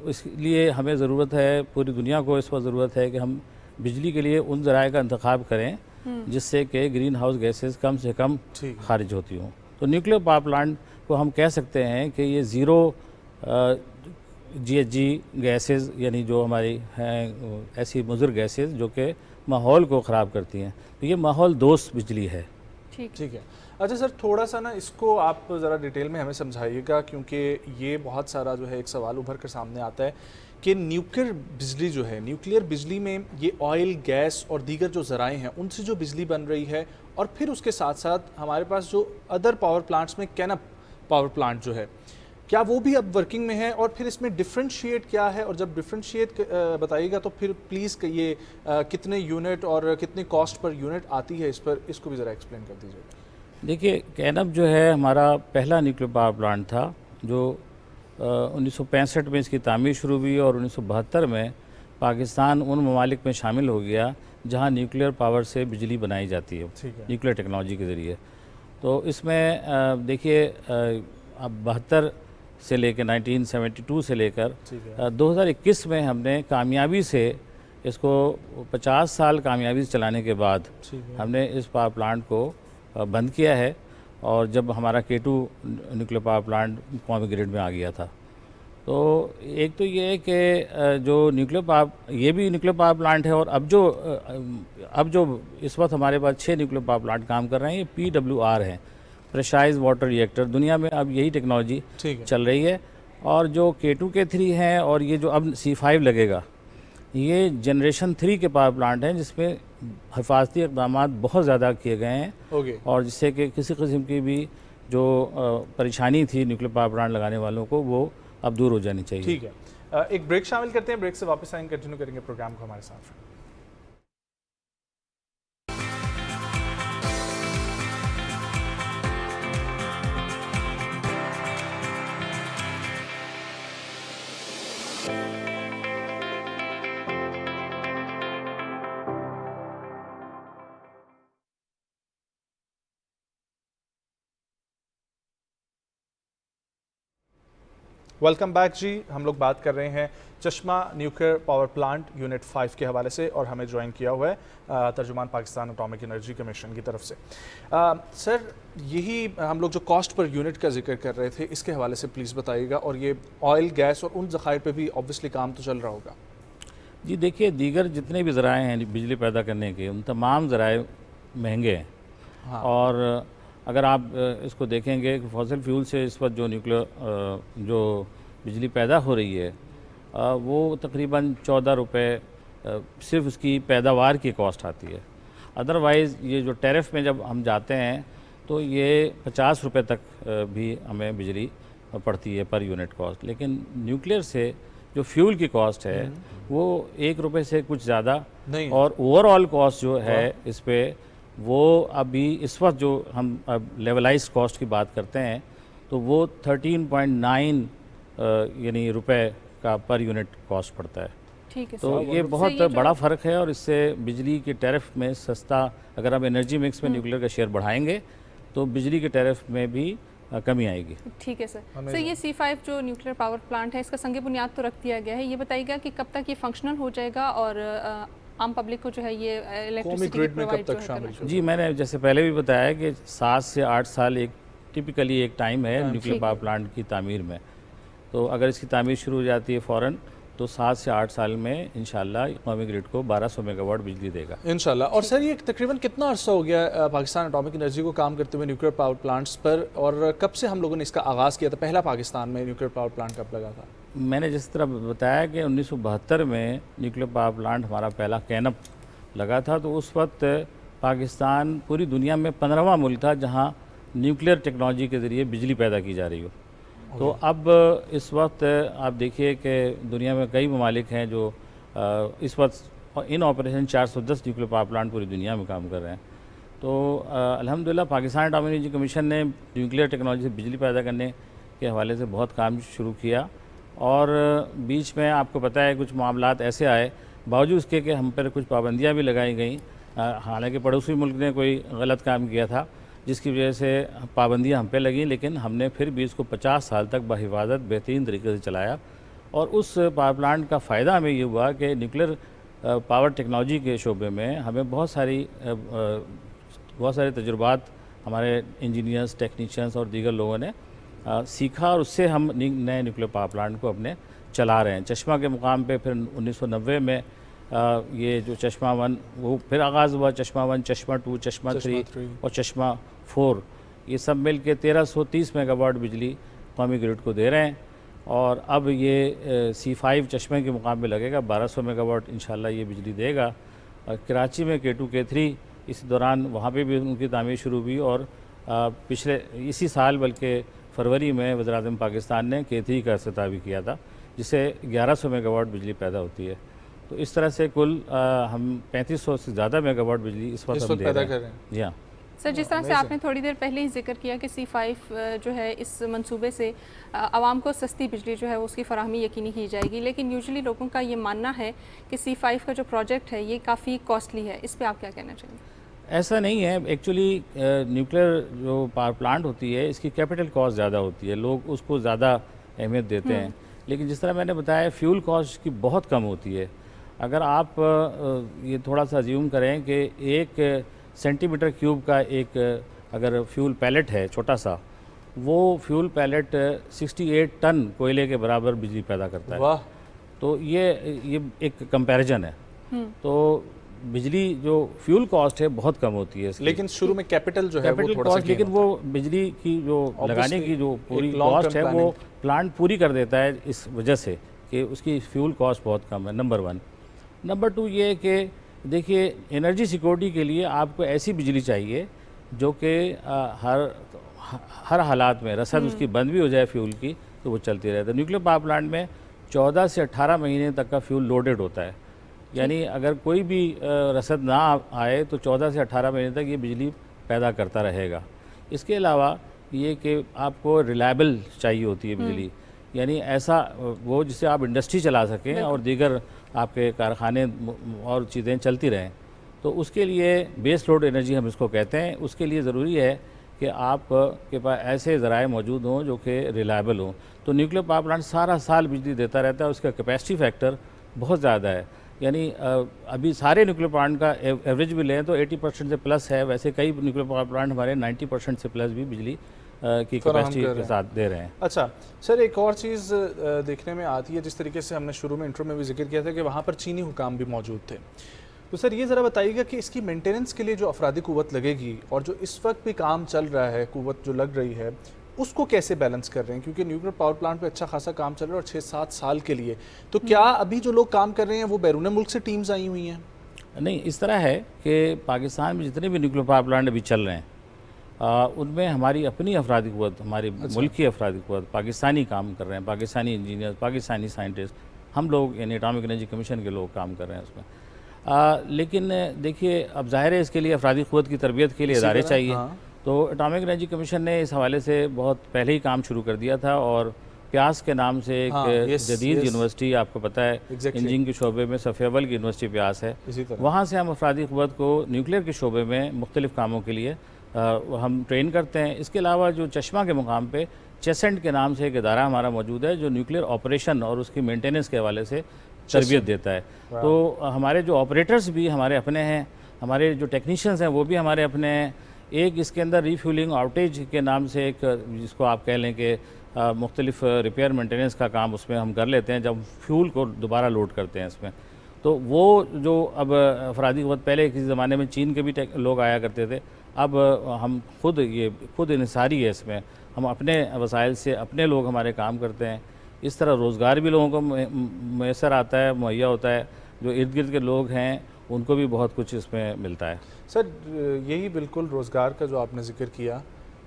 इसलिए हमें ज़रूरत है, पूरी दुनिया को इस वक्त ज़रूरत है कि हम बिजली के लिए उन ज़राए का इंतखाब करें जिससे कि ग्रीन हाउस गैसेस कम से कम खारिज होती हों। तो न्यूक्लियर पावर प्लांट को हम कह सकते हैं कि ये ज़ीरो GHG गैसेस, यानी जो हमारी हैं ऐसी मुज़र गैसेस जो कि माहौल को ख़राब करती हैं, तो ये माहौल दोस्त बिजली है। ठीक है। अच्छा सर, थोड़ा सा ना इसको आप ज़रा डिटेल में हमें समझाइएगा, क्योंकि ये बहुत सारा जो है एक सवाल उभर कर सामने आता है कि न्यूक्लियर बिजली जो है, न्यूक्लियर बिजली में ये ऑयल, गैस और दीगर जो ज़राए हैं उनसे जो बिजली बन रही है, और फिर उसके साथ साथ हमारे पास जो अदर पावर प्लांट्स में कैनप पावर प्लांट जो है, क्या वो भी अब वर्किंग में है? और फिर इसमें डिफ्रेंशिएट क्या है? और जब डिफ्रेंशिएट बताइएगा तो फिर प्लीज़ ये कितने यूनिट और कितने कॉस्ट पर यूनिट आती है, इस पर इसको भी ज़रा एक्सप्लेन कर दीजिएगा। देखिए, कैनप जो है हमारा पहला न्यूक्लियर पावर प्लांट था जो 1965 में इसकी तामीर शुरू हुई और 1972 में पाकिस्तान उन ममालिक में शामिल हो गया जहां न्यूक्लियर पावर से बिजली बनाई जाती है न्यूक्लियर टेक्नोलॉजी के ज़रिए। तो इसमें देखिए, अब 72 से लेकर 1972 से लेकर 2021 में हमने कामयाबी से इसको 50 साल कामयाबी से चलाने के बाद हमने इस पावर प्लांट को बंद किया है। और जब हमारा K2 न्यूक्लियर पावर प्लांट कौमी ग्रिड में आ गया था, तो एक तो ये है कि जो न्यूक्लियर पावर, ये भी न्यूक्लियर पावर प्लांट है, और अब जो इस वक्त हमारे पास 6 न्यूक्लियर पावर प्लांट काम कर रहे हैं, ये PWR हैं, प्रेशराइज्ड वाटर रिएक्टर। दुनिया में अब यही टेक्नोलॉजी चल रही है। और जो K2 K3 हैं और ये जो अब C5 लगेगा, ये जनरेशन 3 के पावर प्लांट हैं जिसमें हिफाजती इक़दाम बहुत ज़्यादा किए गए हैं, और जिससे कि किसी किस्म की भी जो परेशानी थी न्यूक्लियर पावर प्लांट लगाने वालों को, वो अब दूर हो जानी चाहिए। ठीक है, एक ब्रेक शामिल करते हैं, ब्रेक से वापस आएंगे, कंटिन्यू करेंगे प्रोग्राम को हमारे साथ। वेलकम बैक जी। हम लोग बात कर रहे हैं चश्मा न्यूक्लियर पावर प्लांट यूनिट 5 के हवाले से, और हमें ज्वाइन किया हुआ है तर्जुमान पाकिस्तान एटॉमिक एनर्जी कमीशन की तरफ से। सर, यही हम लोग जो कॉस्ट पर यूनिट का जिक्र कर रहे थे, इसके हवाले से प्लीज़ बताइएगा। और ये ऑयल, गैस और उन ज़खायर पे भी ऑब्वियसली काम तो चल रहा होगा। जी देखिए, दीगर जितने भी ज़राए हैं बिजली पैदा करने के, उन तमाम ज़राए महंगे हैं। और अगर आप इसको देखेंगे कि फॉसिल फ्यूल से इस वक्त जो न्यूक्लियर जो बिजली पैदा हो रही है, वो तकरीबन 14 रुपये सिर्फ उसकी पैदावार की कॉस्ट आती है। अदरवाइज़ ये जो टैरिफ में जब हम जाते हैं तो ये 50 रुपये तक भी हमें बिजली पड़ती है पर यूनिट कॉस्ट। लेकिन न्यूक्लियर से जो फ्यूल की कॉस्ट है वो 1 रुपये से कुछ ज़्यादा, और ओवरऑल कॉस्ट जो है इस पर, वो अभी इस वक्त जो हम अब लेवलाइज्ड कॉस्ट की बात करते हैं तो वो 13.9 यानी रुपए का पर यूनिट कॉस्ट पड़ता है। ठीक है, तो ये बहुत बड़ा फ़र्क है, और इससे बिजली के टैरिफ में सस्ता, अगर हम एनर्जी मिक्स में न्यूक्लियर का शेयर बढ़ाएंगे तो बिजली के टैरिफ में भी कमी आएगी। ठीक है सर। सर, ये C5 जो न्यूक्लियर पावर प्लांट है, इसका संग बुनियाद तो रख दिया गया है, ये बताइएगा कि कब तक ये फंक्शनल हो जाएगा और आम पब्लिक को जो है ये इलेक्ट्रिसिटी प्रोवाइड कब तक शामिल? जी, मैंने जैसे पहले भी बताया कि 7 से 8 साल एक टिपिकली एक टाइम है न्यूक्लियर पावर प्लांट की तामीर में। तो अगर इसकी तामीर शुरू हो जाती है फ़ौरन, तो 7 से 8 साल में इंशाल्लाह कौमी ग्रिड को 1200 मेगावाट बिजली देगा इंशाल्लाह। और सर, ये तकरीबन कितना अर्सा हो गया पाकिस्तान एटॉमिक एनर्जी को काम करते हुए न्यूक्लियर पावर प्लांट्स पर, और कब से हम लोगों ने इसका आगाज़ किया था? पहला पाकिस्तान में न्यूक्लियर पावर प्लांट कब लगा था? मैंने जिस तरह बताया कि 1972 में न्यूक्लियर पावर प्लांट हमारा पहला कैनअप लगा था, तो उस वक्त पाकिस्तान पूरी दुनिया में 15वां मुल्क था जहां न्यूक्लियर टेक्नोलॉजी के ज़रिए बिजली पैदा की जा रही हो। तो अब इस वक्त आप देखिए कि दुनिया में कई ममालिक हैं जो इस वक्त इन ऑपरेशन 410 न्यूक्लियर पावर प्लांट पूरी दुनिया में काम कर रहे हैं। तो अल्हम्दुलिल्लाह पाकिस्तान एटॉमिक एनर्जी कमीशन ने न्यूक्लियर टेक्नोलॉजी से बिजली पैदा करने के हवाले से बहुत काम शुरू किया, और बीच में आपको पता है कुछ मामलात ऐसे आए, बावजूद उसके कि हम पर कुछ पाबंदियाँ भी लगाई गई। हालांकि पड़ोसी मुल्क ने कोई गलत काम किया था जिसकी वजह से पाबंदियाँ हम पे लगीं, लेकिन हमने फिर भी इसको 50 साल तक बहिफाजत बेहतरीन तरीके से चलाया। और उस पावर प्लांट का फ़ायदा हमें ये हुआ कि न्यूक्लियर पावर टेक्नोलॉजी के शोबे में हमें बहुत सारे तजुर्बात हमारे इंजीनियर्स, टेक्नीशियंस और दीगर लोगों ने सीखा, और उससे हम नए न्यूक्लियर पावर प्लांट को अपने चला रहे हैं। चश्मा के मुकाम पे फिर 1990 में ये जो चश्मा 1 वो फिर आगाज़ हुआ, चश्मा 1, चश्मा 2, चश्मा 3 और चश्मा 4, ये सब मिल के 1330 मेगावाट बिजली कौमी ग्रिड को दे रहे हैं। और अब ये C5 चश्मे के मुकाम पे लगेगा, 1200 मेगावाट इंशाल्लाह ये बिजली देगा। कराची में K2 K3 इस दौरान वहाँ पे भी उनकी तामीर शुरू हुई, और पिछले इसी साल बल्कि फरवरी में वज़ीर-ए-आज़म पाकिस्तान ने K3 का इफ्तिताह भी किया था, जिससे 1100 मेगावाट बिजली पैदा होती है। तो इस तरह से कुल हम 3500 से ज़्यादा मेगावाट बिजली इस वक्त पैदा कर रहे हैं। जी हाँ सर, जिस तरह से आपने थोड़ी देर पहले ही जिक्र किया कि C5 जो है इस मंसूबे से आवाम को सस्ती बिजली जो है उसकी फराहमी यकीनी की जाएगी, लेकिन यूजुअली लोगों का ये मानना है कि C5 का जो प्रोजेक्ट है ये काफ़ी कॉस्टली है, इस पर आप क्या कहना चाहिए? ऐसा नहीं है। एक्चुअली न्यूक्लियर जो पावर प्लांट होती है इसकी कैपिटल कॉस्ट ज़्यादा होती है, लोग उसको ज़्यादा अहमियत देते हैं, लेकिन जिस तरह मैंने बताया फ्यूल कॉस्ट की बहुत कम होती है। अगर आप ये थोड़ा सा अज्यूम करें कि 1 सेंटीमीटर क्यूब का एक अगर फ्यूल पैलेट है छोटा सा, वो फ्यूल पैलेट 68 टन कोयले के बराबर बिजली पैदा करता है। वाह! तो ये एक कंपैरिजन है। तो बिजली जो फ्यूल कॉस्ट है बहुत कम होती है, लेकिन शुरू में कैपिटल जो है वो थोड़ा सा, लेकिन वो बिजली की जो लगाने की जो पूरी कॉस्ट है वो प्लांट पूरी कर देता है, इस वजह से कि उसकी फ्यूल कॉस्ट बहुत कम है, नंबर 1। नंबर 2 ये कि देखिए एनर्जी सिक्योरिटी के लिए आपको ऐसी बिजली चाहिए जो कि हर हालात में रसद उसकी बंद भी हो जाए फ्यूल की तो वो चलती रहे। तो न्यूक्लियर पावर प्लांट में 14 से 18 महीने तक का फ्यूल लोडेड होता है, यानी अगर कोई भी रसद ना आए तो 14 से 18 महीने तक ये बिजली पैदा करता रहेगा। इसके अलावा ये कि आपको रिलायबल चाहिए होती है बिजली, यानी ऐसा वो जिससे आप इंडस्ट्री चला सकें और दीगर आपके कारखाने और चीज़ें चलती रहें। तो उसके लिए बेस लोड एनर्जी हम इसको कहते हैं। उसके लिए ज़रूरी है कि आप के पास ऐसे ज़राए मौजूद हों जो कि रिलायबल हों। तो न्यूक्लियर पावर प्लांट सारा साल बिजली देता रहता है, उसका कैपेसिटी फैक्टर बहुत ज़्यादा है। यानी अभी सारे न्यूक्लियर प्लांट का एवरेज भी लें तो 80% से प्लस है। वैसे कई न्यूक्लियर पावर प्लांट हमारे 90% से प्लस भी बिजली की कैपेसिटी के साथ दे रहे हैं। अच्छा सर, एक और चीज़ देखने में आती है, जिस तरीके से हमने शुरू में इंट्रो में भी जिक्र किया था कि वहाँ पर चीनी हुकाम भी मौजूद थे, तो सर ये ज़रा बताइएगा कि इसकी मेंटेनेंस के लिए जो अफरादी कुव्वत लगेगी और जो इस वक्त भी काम चल रहा है, कुव्वत जो लग रही है, उसको कैसे बैलेंस कर रहे हैं? क्योंकि न्यूक्लियर पावर प्लांट पे अच्छा खासा काम चल रहा है और 6-7 साल के लिए, तो क्या अभी जो लोग काम कर रहे हैं वो बैरून मुल्क से टीम्स आई हुई हैं? नहीं, इस तरह है कि पाकिस्तान में जितने भी न्यूक्लियर पावर प्लांट अभी चल रहे हैं उनमें हमारी अपनी अफरादी क़ुव्वत, हमारी मुल्क की अफरादी क़ुव्वत, पाकिस्तानी काम कर रहे हैं, पाकिस्तानी इंजीनियर, पाकिस्तानी साइंटिस्ट, हम लोग यानी एटॉमिक एनर्जी कमीशन के लोग काम कर रहे हैं उसमें। लेकिन देखिए अब ज़ाहिर है इसके लिए अफरादी क़ुव्वत की तरबियत के लिए इदारे चाहिए। तो एटॉमिक एनर्जी कमीशन ने इस हवाले से बहुत पहले ही काम शुरू कर दिया था और प्यास के नाम से एक जदीद यूनिवर्सिटी, आपको पता है इंजीनियरिंग के शोबे में सफ़े अव्वल की यूनिवर्सिटी प्यास है, वहाँ से हम अफरादी क़ुव्वत को न्यूक्लियर के शोबे में मुख्तलिफ़ कामों के लिए हम ट्रेन करते हैं। इसके अलावा जो चश्मा के मुकाम पे चेसेंट के नाम से एक इदारा हमारा मौजूद है जो न्यूक्लियर ऑपरेशन और उसकी मेंटेनेंस के हवाले से तरबियत देता है। तो हमारे जो ऑपरेटर्स भी हमारे अपने हैं, हमारे जो टेक्नीशियंस हैं वो भी हमारे अपने हैं। एक इसके अंदर रीफ्यूलिंग आउटेज के नाम से एक, जिसको आप कह लें कि मुख्तलिफ रिपेयर मेंटेनेंस का काम उसमें हम कर लेते हैं जब फ्यूल को दोबारा लोड करते हैं इसमें। तो वो जो अब अफरादी क़ुव्वत, पहले किसी ज़माने में चीन के भी लोग आया करते थे, अब हम खुद इन्हिसारी है इसमें, हम अपने वसाइल से अपने लोग हमारे काम करते हैं। इस तरह रोज़गार भी लोगों को मैसर आता है, मुहैया होता है। जो इर्द गिर्द के लोग हैं उनको भी बहुत कुछ इसमें मिलता है। सर यही बिल्कुल रोज़गार का जो आपने जिक्र किया,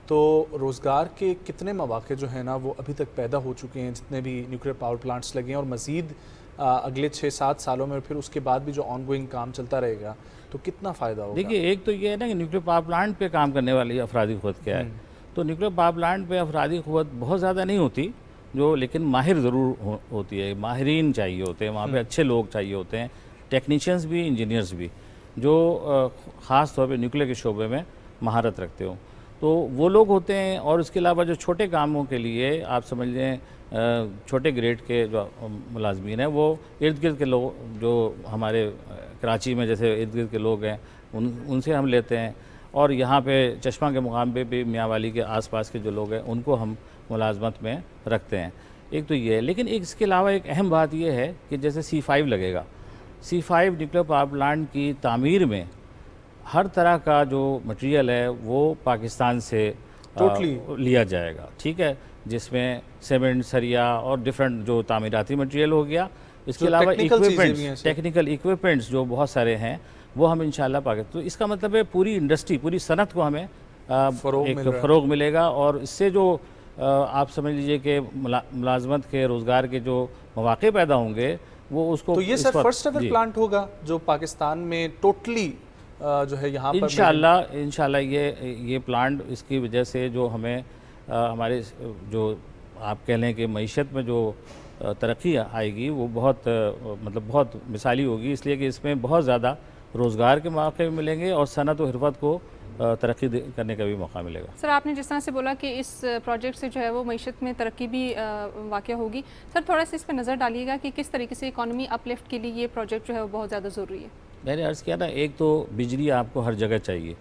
तो रोज़गार के कितने मौके जो हैं ना वो अभी तक पैदा हो चुके हैं जितने भी न्यूक्लियर पावर प्लांट्स लगे हैं, और मज़ीद अगले 6-7 सालों में फिर उसके बाद भी जो ऑनगोइंग काम चलता रहेगा तो कितना फ़ायदा होगा? देखिए, एक तो ये है ना कि न्यूक्लियर पावर प्लांट पे काम करने वाली अफरादी क़ुव्वत क्या है। तो न्यूक्लियर पावर प्लांट पे अफरादी क़ुव्वत बहुत ज़्यादा नहीं होती जो, लेकिन माहिर ज़रूर होती है। माहिरीन चाहिए होते हैं वहाँ पे, अच्छे लोग चाहिए होते हैं, टेक्नीशियंस भी, इंजीनियर्स भी, जो ख़ास तौर पे न्यूक्लियर के शोबे में महारत रखते हो, तो वो लोग होते हैं। और इसके अलावा जो छोटे कामों के लिए आप समझ लें छोटे ग्रेड के जो मुलाजमीन हैं वो इर्द गिर्द के लोग जो हमारे कराची में जैसे इर्द गिर्द के लोग हैं उनसे हम लेते हैं। और यहाँ पे चश्मा के मुकाम पे भी मियाँ वाली के आसपास के जो लोग हैं उनको हम मुलाजमत में रखते हैं। एक तो ये है, लेकिन एक इसके अलावा एक अहम बात ये है कि जैसे C5 लगेगा, C5 न्यूक्लियर पावर प्लांट की तामीर में हर तरह का जो मटेरियल है वो पाकिस्तान से लिया जाएगा, ठीक है, जिसमें सीमेंट, सरिया और डिफरेंट जो तामीराती मटेरियल हो गया। इसके अलावा इक्विपमेंट्स, टेक्निकल इक्विपमेंट्स जो बहुत सारे हैं वो हम इंशाल्लाह पाकिस्तान, तो इसका मतलब है पूरी इंडस्ट्री, पूरी सनत को हमें फ़रोग मिलेगा। और इससे जो आप समझ लीजिए कि मुलाजमत के, रोज़गार के जो मौके पैदा होंगे वो उसको, तो ये सर फर्स्ट एवर प्लांट होगा जो पाकिस्तान में टोटली जो है यहाँ पर इंशाल्लाह ये प्लांट, इसकी वजह से जो हमें हमारे जो आप कह लें कि मईशत में जो तरक्की आएगी वो बहुत मतलब बहुत मिसाली होगी, इसलिए कि इसमें बहुत ज़्यादा रोज़गार के मौके मिलेंगे और सनत और हिरफत को तरक्की करने का भी मौका मिलेगा। सर आपने जिस तरह से बोला कि इस प्रोजेक्ट से जो है वो मईशत में तरक्की भी वाक़या होगी, सर थोड़ा सा इस पर नज़र डालिएगा कि किस तरीके से इकॉनमी अपलिफ्ट के लिए ये प्रोजेक्ट जो है वो बहुत ज़्यादा ज़रूरी है। मैंने अर्ज़ किया ना, एक तो बिजली आपको हर जगह चाहिए,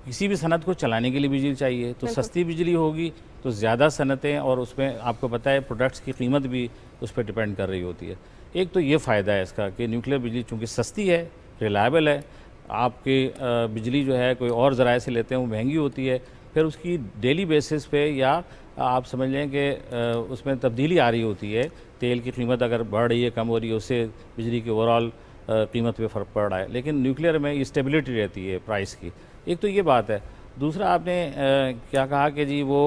किसी भी सनत को चलाने के लिए बिजली चाहिए, तो सस्ती बिजली होगी तो ज़्यादा सनतें, और उसमें आपको पता है प्रोडक्ट्स की कीमत भी उस पर डिपेंड कर रही होती है। एक तो ये फ़ायदा है इसका कि न्यूक्लियर बिजली चूँकि सस्ती है, रिलायबल है, आपकी बिजली जो है कोई और ज़राए से लेते हैं वो महंगी होती है, फिर उसकी डेली बेसिस पे या आप समझ लें कि उसमें तब्दीली आ रही होती है, तेल की कीमत अगर बढ़ रही है, कम हो रही है, उससे बिजली की ओवरऑल कीमत पे फ़र्क पड़ रहा है। लेकिन न्यूक्लियर में ये स्टेबिलिटी रहती है प्राइस की, एक तो ये बात है। दूसरा आपने क्या कहा कि जी वो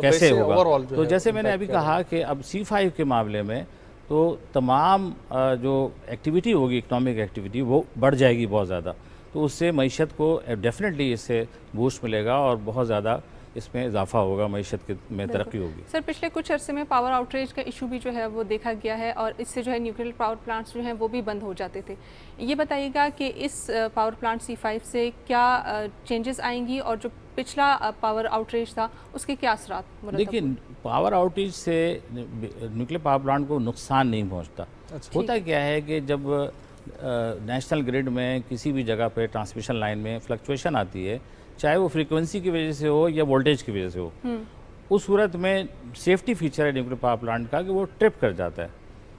कैसे होगा, तो जैसे मैंने अभी कहा कि अब C5 के मामले में तो तमाम जो एक्टिविटी होगी, इकनॉमिक एक्टिविटी, वो बढ़ जाएगी बहुत ज़्यादा, तो उससे मईशत को डेफिनेटली इससे बूस्ट मिलेगा और बहुत ज़्यादा इसमें इजाफा होगा, मईशत में तरक्की होगी। सर पिछले कुछ अरसे में पावर आउटरेज का इशू भी जो है वो देखा गया है और इससे जो है न्यूक्लियर पावर प्लांट्स जो हैं वो भी बंद हो जाते थे। ये बताइएगा कि इस पावर प्लांट C5 से क्या चेंजेस आएंगी और जो पिछला पावर आउटरेज था उसके क्या असरात? देखिए, पावर आउटेज से न्यूक्लियर पावर प्लांट को नुकसान नहीं पहुँचता। होता क्या है कि जब नेशनल ग्रिड में किसी भी जगह पे ट्रांसमिशन लाइन में फ्लक्चुएशन आती है, चाहे वो फ्रीक्वेंसी की वजह से हो या वोल्टेज की वजह से हो, उस सूरत में सेफ्टी फीचर है न्यूक्लियर पावर प्लांट का कि वो ट्रिप कर जाता है।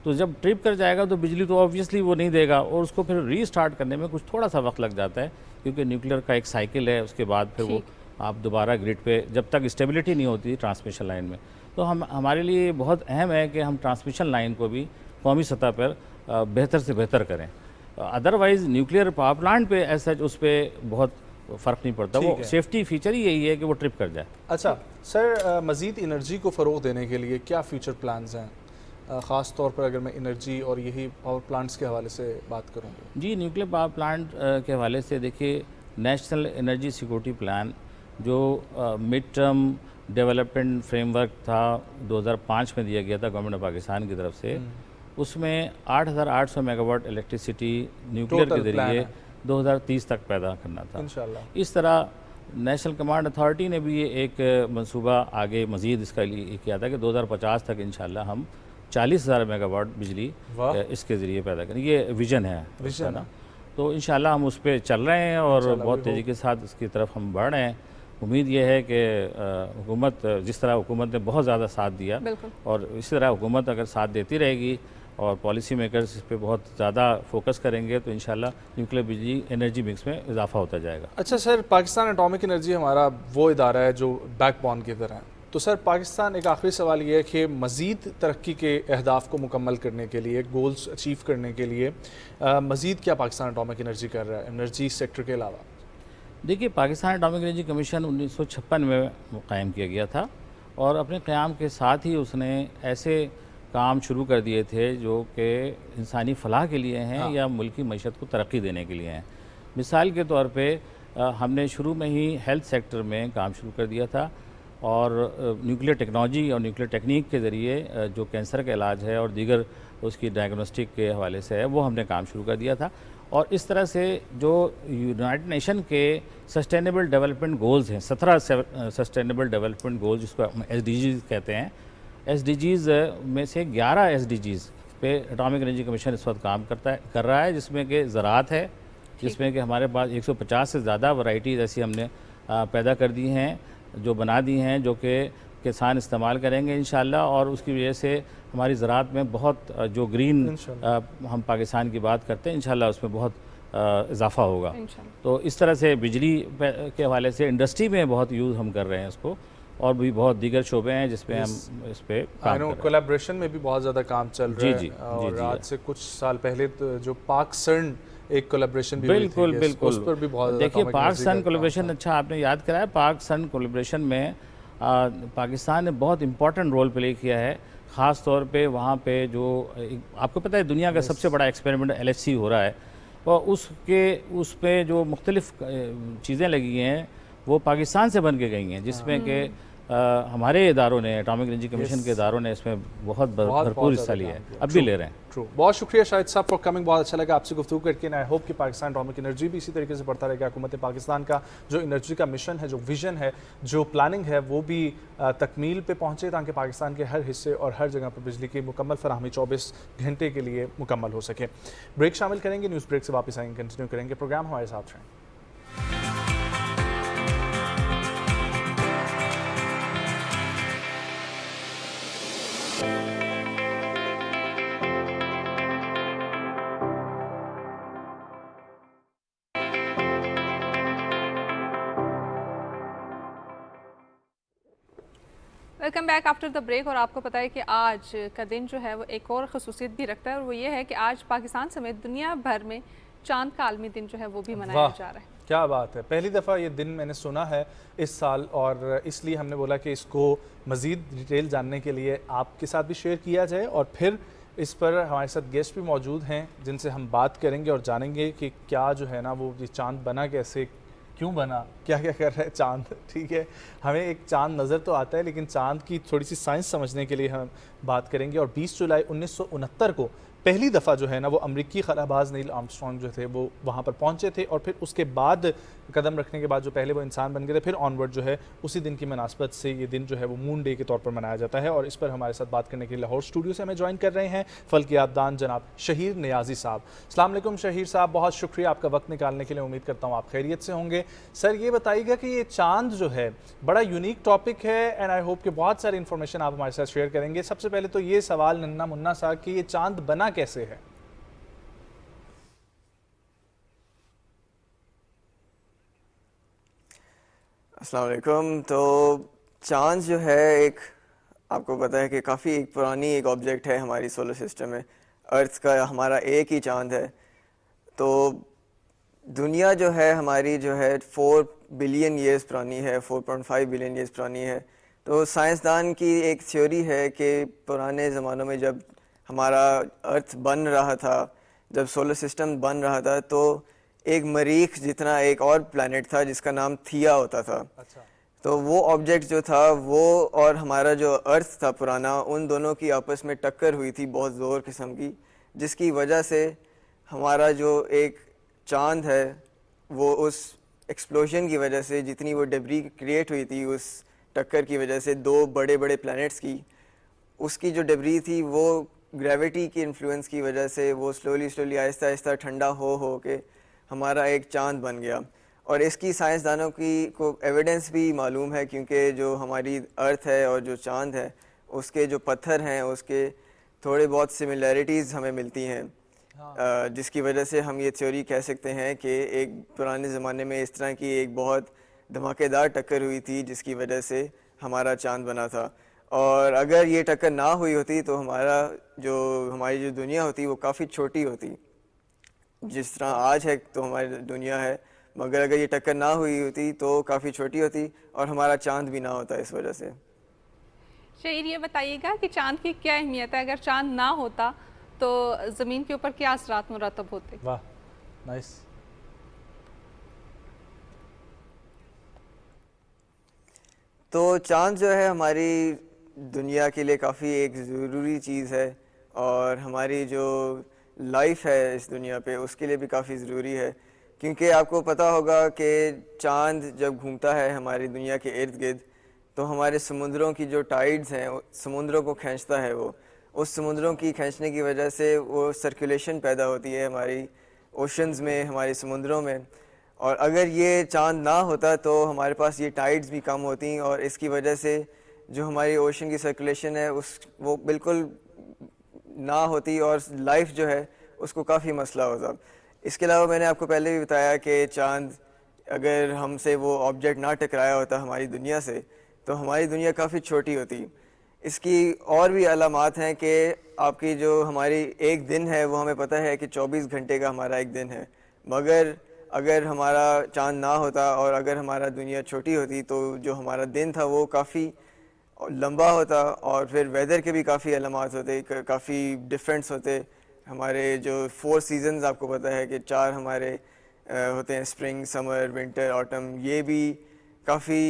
तो जब ट्रिप कर जाएगा तो बिजली तो ऑब्वियसली वो नहीं देगा और उसको फिर रीस्टार्ट करने में कुछ थोड़ा सा वक्त लग जाता है, क्योंकि न्यूक्लियर का एक साइकिल है, उसके बाद फिर वो आप दोबारा ग्रिड पे, जब तक स्टेबिलिटी नहीं होती ट्रांसमिशन लाइन में, तो हमारे लिए बहुत अहम है कि हम ट्रांसमिशन लाइन को भी कौमी सतह पर बेहतर से बेहतर करें। अदरवाइज़ न्यूक्लियर पावर प्लांट पे ऐसा उस पर बहुत फ़र्क नहीं पड़ता, वो सेफ्टी फीचर ही यही है कि वो ट्रिप कर जाए। अच्छा सर, मज़ीद एनर्जी को फ़रोग़ देने के लिए क्या फ्यूचर प्लान्स हैं, ख़ास तौर पर अगर मैं एनर्जी और यही पावर प्लांट्स के हवाले से बात करूँ? जी, न्यूक्लियर पावर प्लांट के हवाले से देखिए, नेशनल एनर्जी सिक्योरिटी प्लान जो मिड टर्म डेवलपमेंट फ्रेमवर्क था 2005 में दिया गया था गवर्नमेंट ऑफ पाकिस्तान की तरफ से, उसमें 8,800 मेगावाट इलेक्ट्रिसिटी न्यूक्लियर के ज़रिए 2030 तक पैदा करना था इंशाल्लाह। इस तरह नेशनल कमांड अथॉरिटी ने भी ये एक मंसूबा आगे मज़ीद इसका लिए किया था कि 2050 तक इंशाल्लाह हम 40,000 मेगावाट बिजली इसके ज़रिए पैदा करें। ये विज़न है ना, तो इंशाल्लाह हम उस पर चल रहे हैं और बहुत तेज़ी के साथ इसकी तरफ हम बढ़ रहे हैं। उम्मीद ये है कि हुकूमत, जिस तरह हुकूमत ने बहुत ज़्यादा साथ दिया और इसी तरह हुकूमत अगर साथ देती रहेगी और पॉलिसी मेकर्स इस पर बहुत ज़्यादा फोकस करेंगे तो इंशाल्लाह न्यूक्लियर बिजली एनर्जी मिक्स में इजाफा होता जाएगा। अच्छा सर, पाकिस्तान एटॉमिक एनर्जी हमारा वो इदारा है जो बैकबोन की तरह है, तो सर पाकिस्तान, एक आखिरी सवाल ये है कि मज़ीद तरक्की के अहदाफ़ को मुकम्मल करने के लिए, गोल्स अचीव करने के लिए मज़ीद क्या पाकिस्तान एटॉमिक एनर्जी कर रहा है एनर्जी सेक्टर के अलावा? देखिए, पाकिस्तान एटॉमिक एनर्जी कमीशन 1956 में कायम किया गया था और अपने क़याम के साथ ही उसने ऐसे काम शुरू कर दिए थे जो कि इंसानी फ़लाह के लिए हैं या मुल्क की मईशत को तरक्की देने के लिए हैं। मिसाल के तौर पे हमने शुरू में ही हेल्थ सेक्टर में काम शुरू कर दिया था और न्यूक्लियर टेक्नोलॉजी और न्यूक्लियर टेक्निक के ज़रिए जो कैंसर का इलाज है और दीगर उसकी डायग्नोस्टिक के हवाले से है वो हमने काम शुरू कर दिया था। और इस तरह से जो यूनाइटेड नेशन के सस्टेनेबल डेवलपमेंट गोल्स हैं, 17 सस्टेनेबल डेवलपमेंट गोल्स जिसको हम SDGs कहते हैं, SDGs में से 11 SDGs पे एटॉमिक एनर्जी कमीशन इस वक्त काम कर रहा है, जिसमें कि ज़राअत है, जिसमें कि हमारे पास 150 से ज़्यादा वैरायटीज़ ऐसी हमने पैदा कर दी हैं, जो बना दी हैं, जो कि किसान इस्तेमाल करेंगे इंशाल्लाह। और उसकी वजह से हमारी ज़राअत में बहुत जो ग्रीन हम पाकिस्तान की बात करते हैं इंशाल्लाह उसमें बहुत इजाफ़ा होगा। तो इस तरह से बिजली के हवाले से इंडस्ट्री में बहुत यूज़ हम कर रहे हैं इसको, और भी बहुत दीगर शोबे हैं जिसमें हम इस पे काम कर रहे हैं। कोलैबोरेशन में भी बहुत ज़्यादा काम चल रहा है। और आज से कुछ साल पहले तो जो पाक सर्न एक कोलैबोरेशन भी बिल्कुल हुई थी, बिल्कुल उस पर भी बहुत देखिए, पाक सन कोलैबोरेशन, अच्छा आपने याद कराया, पाक सन कोलैबोरेशन में पाकिस्तान ने बहुत इम्पोर्टेंट रोल प्ले किया है। ख़ास तौर पे वहाँ पे जो आपको पता है दुनिया का सबसे बड़ा एक्सपेरिमेंट LHC हो रहा है, और उस पे जो मुख्तलिफ़ चीज़ें लगी हैं वो पाकिस्तान से बन के गई हैं, जिसमें कि हमारे इदारों ने, एटॉमिक एनर्जी कमीशन के इदारों ने इसमें बहुत भरपूर हिस्सा लिया है, अब भी ले रहे हैं। ट्रू। बहुत शुक्रिया शाहिद साहब फॉर कमिंग, बहुत अच्छा लगा आपसे गुफ्तगू करके। आई होप कि पाकिस्तान एटॉमिक एनर्जी भी इसी तरीके से बढ़ता रहेगा। हुकूमत पाकिस्तान का जो एनर्जी का मिशन है, जो विजन है, जो प्लानिंग है, वो भी तकमील पे पहुँचे ताकि पाकिस्तान के हर हिस्से और हर जगह पर बिजली की मुकम्मल फराहमी 24 घंटे के लिए मुकम्मल हो सके। ब्रेक शामिल करेंगे, न्यूज़ ब्रेक से वापस आएंगे, कंटिन्यू करेंगे प्रोग्राम, हमारे साथ रहें। Welcome back after the break. और आपको पता है कि आज का दिन जो है वो एक और ख़ुसूसियत भी रखता है, और वो ये है कि आज पाकिस्तान समेत दुनिया भर में चांद का आलमी दिन जो है वो भी मनाया जा रहा है। क्या बात है, पहली दफ़ा ये दिन मैंने सुना है इस साल, और इसलिए हमने बोला कि इसको मज़ीद डिटेल जानने के लिए आपके साथ भी शेयर किया जाए। और फिर इस पर हमारे साथ गेस्ट भी मौजूद हैं जिनसे हम बात करेंगे और जानेंगे कि क्या जो है ना वो ये चांद बना कैसे, क्यों बना, क्या क्या कर रहा है चांद। ठीक है, हमें एक चांद नज़र तो आता है, लेकिन चांद की थोड़ी सी साइंस समझने के लिए हम बात करेंगे। और 20 जुलाई 1969 को पहली दफ़ा जो है ना वो अमरीकी खलाबाज नील आर्मस्ट्रॉन्ग जो थे वो वहाँ पर पहुँचे थे, और फिर उसके बाद कदम रखने के बाद जो पहले वो इंसान बन गए थे, फिर ऑनवर्ड जो है उसी दिन की मुनासबत से ये दिन जो है वो मून डे के तौर पर मनाया जाता है। और इस पर हमारे साथ बात करने के लिए लाहौर स्टूडियो से हमें ज्वाइन कर रहे हैं फल्कियातदान जनाब शहीर नियाजी साहब। अस्सलाम वालेकुम शहीर साहब, बहुत शुक्रिया आपका वक्त निकालने के लिए। उम्मीद करता हूँ आप खैरियत से होंगे। सर ये बताइएगा कि ये चांद जो है बड़ा यूनिक टॉपिक है, एंड आई होप कि बहुत सारी इन्फॉर्मेशन आप हमारे साथ शेयर करेंगे। सबसे पहले तो ये सवाल नन्ना मुन्ना सा कि ये चांद बना कैसे है? अस्सलाम वालेकुम। तो चांद जो है एक, आपको पता है कि काफ़ी एक पुरानी एक ऑब्जेक्ट है हमारी सोलर सिस्टम में। अर्थ का हमारा एक ही चांद है। तो दुनिया जो है हमारी जो है 4 बिलियन ईयर्स पुरानी है, 4.5 बिलियन ईयर्स पुरानी है। तो साइंसदान की एक थ्योरी है कि पुराने ज़मानों में जब हमारा अर्थ बन रहा था, जब सोलर सिस्टम बन रहा था, तो एक मरीख जितना एक और प्लैनेट था जिसका नाम थिया होता था। अच्छा। तो वो ऑब्जेक्ट जो था वो और हमारा जो अर्थ था पुराना, उन दोनों की आपस में टक्कर हुई थी बहुत ज़ोर किस्म की, जिसकी वजह से हमारा जो एक चांद है वो उस एक्सप्लोजन की वजह से, जितनी वो डेब्री क्रिएट हुई थी उस टक्कर की वजह से 2 बड़े बड़े प्लैनेट्स की, उसकी जो डेब्री थी वो ग्रेविटी की इन्फ्लुएंस की वजह से वो स्लोली आहिस्ता आहिस्ता ठंडा हो के हमारा एक चांद बन गया। और इसकी साइंसदानों को एविडेंस भी मालूम है, क्योंकि जो हमारी अर्थ है और जो चांद है उसके जो पत्थर हैं उसके थोड़े बहुत सिमिलैरिटीज़ हमें मिलती हैं। जिसकी वजह से हम ये थ्योरी कह सकते हैं कि एक पुराने ज़माने में इस तरह की एक बहुत धमाकेदार टक्कर हुई थी, जिसकी वजह से हमारा चांद बना था। और अगर ये टक्कर ना हुई होती तो हमारी जो दुनिया होती वो काफ़ी छोटी होती। जिस तरह आज है तो हमारी दुनिया है, मगर अगर ये टक्कर ना हुई होती तो काफ़ी छोटी होती और हमारा चांद भी ना होता इस वजह से। शहीर, ये बताइएगा कि चांद की क्या अहमियत है? अगर चांद ना होता तो ज़मीन के ऊपर क्या असरात मुरतब होते? वाह, नाइस। तो चांद जो है हमारी दुनिया के लिए काफ़ी एक ज़रूरी चीज़ है और हमारी जो लाइफ है इस दुनिया पे उसके लिए भी काफ़ी ज़रूरी है, क्योंकि आपको पता होगा कि चांद जब घूमता है हमारी दुनिया के इर्द गिर्द तो हमारे समुद्रों की जो टाइड्स हैं समुद्रों को खींचता है। वो उस समुद्रों की खींचने की वजह से वो सर्कुलेशन पैदा होती है हमारी ओशंस में, हमारे समुद्रों में। और अगर ये चांद ना होता तो हमारे पास ये टाइड्स भी कम होती और इसकी वजह से जो हमारी ओशन की सर्कुलेशन है वो बिल्कुल ना होती और लाइफ जो है उसको काफ़ी मसला होता। इसके अलावा मैंने आपको पहले भी बताया कि चांद अगर हमसे वो ऑब्जेक्ट ना टकराया होता हमारी दुनिया से तो हमारी दुनिया काफ़ी छोटी होती। इसकी और भी अलामात हैं कि आपकी जो हमारी एक दिन है वो हमें पता है कि 24 घंटे का हमारा एक दिन है, मगर अगर हमारा चांद ना होता और अगर हमारा दुनिया छोटी होती तो जो हमारा दिन था वो काफ़ी लंबा होता और फिर वेदर के भी काफ़ी अलामात होते, काफ़ी डिफरेंस होते। हमारे जो 4 सीजन्स आपको पता है कि 4 हमारे होते हैं, स्प्रिंग, समर, विंटर, ऑटम, ये भी काफ़ी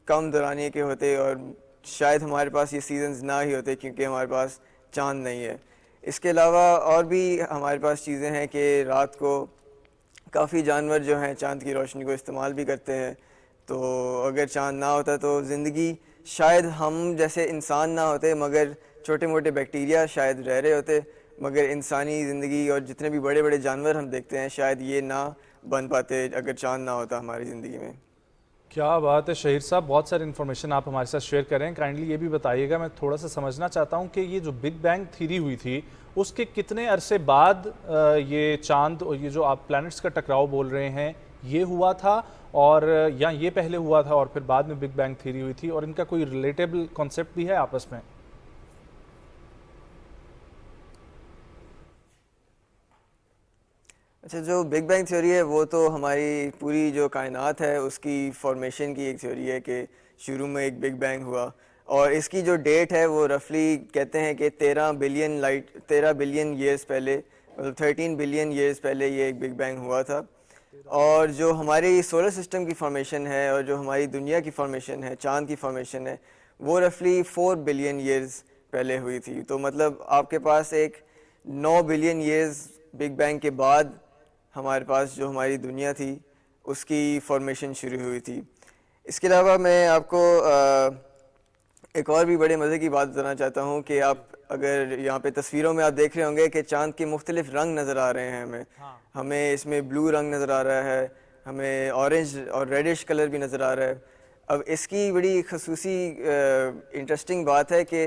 कम दौरानिए के होते और शायद हमारे पास ये सीजन्स ना ही होते क्योंकि हमारे पास चांद नहीं है। इसके अलावा और भी हमारे पास चीज़ें हैं कि रात को काफ़ी जानवर जो हैं चांद की रोशनी को इस्तेमाल भी करते हैं। तो अगर चांद ना होता तो ज़िंदगी शायद हम जैसे इंसान ना होते, मगर छोटे मोटे बैक्टीरिया शायद रह रहे होते, मगर इंसानी ज़िंदगी और जितने भी बड़े बड़े जानवर हम देखते हैं शायद ये ना बन पाते अगर चांद ना होता हमारी ज़िंदगी में। क्या बात है शहीर साहब, बहुत सारी इन्फॉर्मेशन आप हमारे साथ शेयर कर रहे हैं। काइंडली ये भी बताइएगा, मैं थोड़ा सा समझना चाहता हूँ कि ये जो बिग बैंग थ्योरी हुई थी उसके कितने अरसे बाद ये चांद और ये जो आप प्लैनेट्स का टकराव बोल रहे हैं ये हुआ था, और या ये पहले हुआ था और फिर बाद में बिग बैंग थ्योरी हुई थी, और इनका कोई रिलेटेबल कॉन्सेप्ट भी है आपस में? अच्छा, जो बिग बैंग थ्योरी है वो तो हमारी पूरी जो कायनात है उसकी फॉर्मेशन की एक थ्योरी है कि शुरू में एक बिग बैंग हुआ, और इसकी जो डेट है वो रफली कहते हैं कि 13 बिलियन ईयर्स पहले, मतलब 13 बिलियन ईयर्स पहले ये एक बिग बैंग हुआ था। और जो हमारी सोलर सिस्टम की फॉर्मेशन है और जो हमारी दुनिया की फॉर्मेशन है, चांद की फॉर्मेशन है, वो रफली 4 बिलियन ईयर्स पहले हुई थी। तो मतलब आपके पास एक 9 बिलियन ईयर्स बिग बैंग के बाद हमारे पास जो हमारी दुनिया थी उसकी फॉर्मेशन शुरू हुई थी। इसके अलावा मैं आपको एक और भी बड़े मज़े की बात बताना चाहता हूँ कि आप अगर यहाँ पे तस्वीरों में आप देख रहे होंगे कि चांद के मुख्तलिफ रंग नज़र आ रहे हैं हमें इसमें ब्लू रंग नज़र आ रहा है, हमें ऑरेंज और रेडिश कलर भी नज़र आ रहा है। अब इसकी बड़ी खसूसी इंटरेस्टिंग बात है कि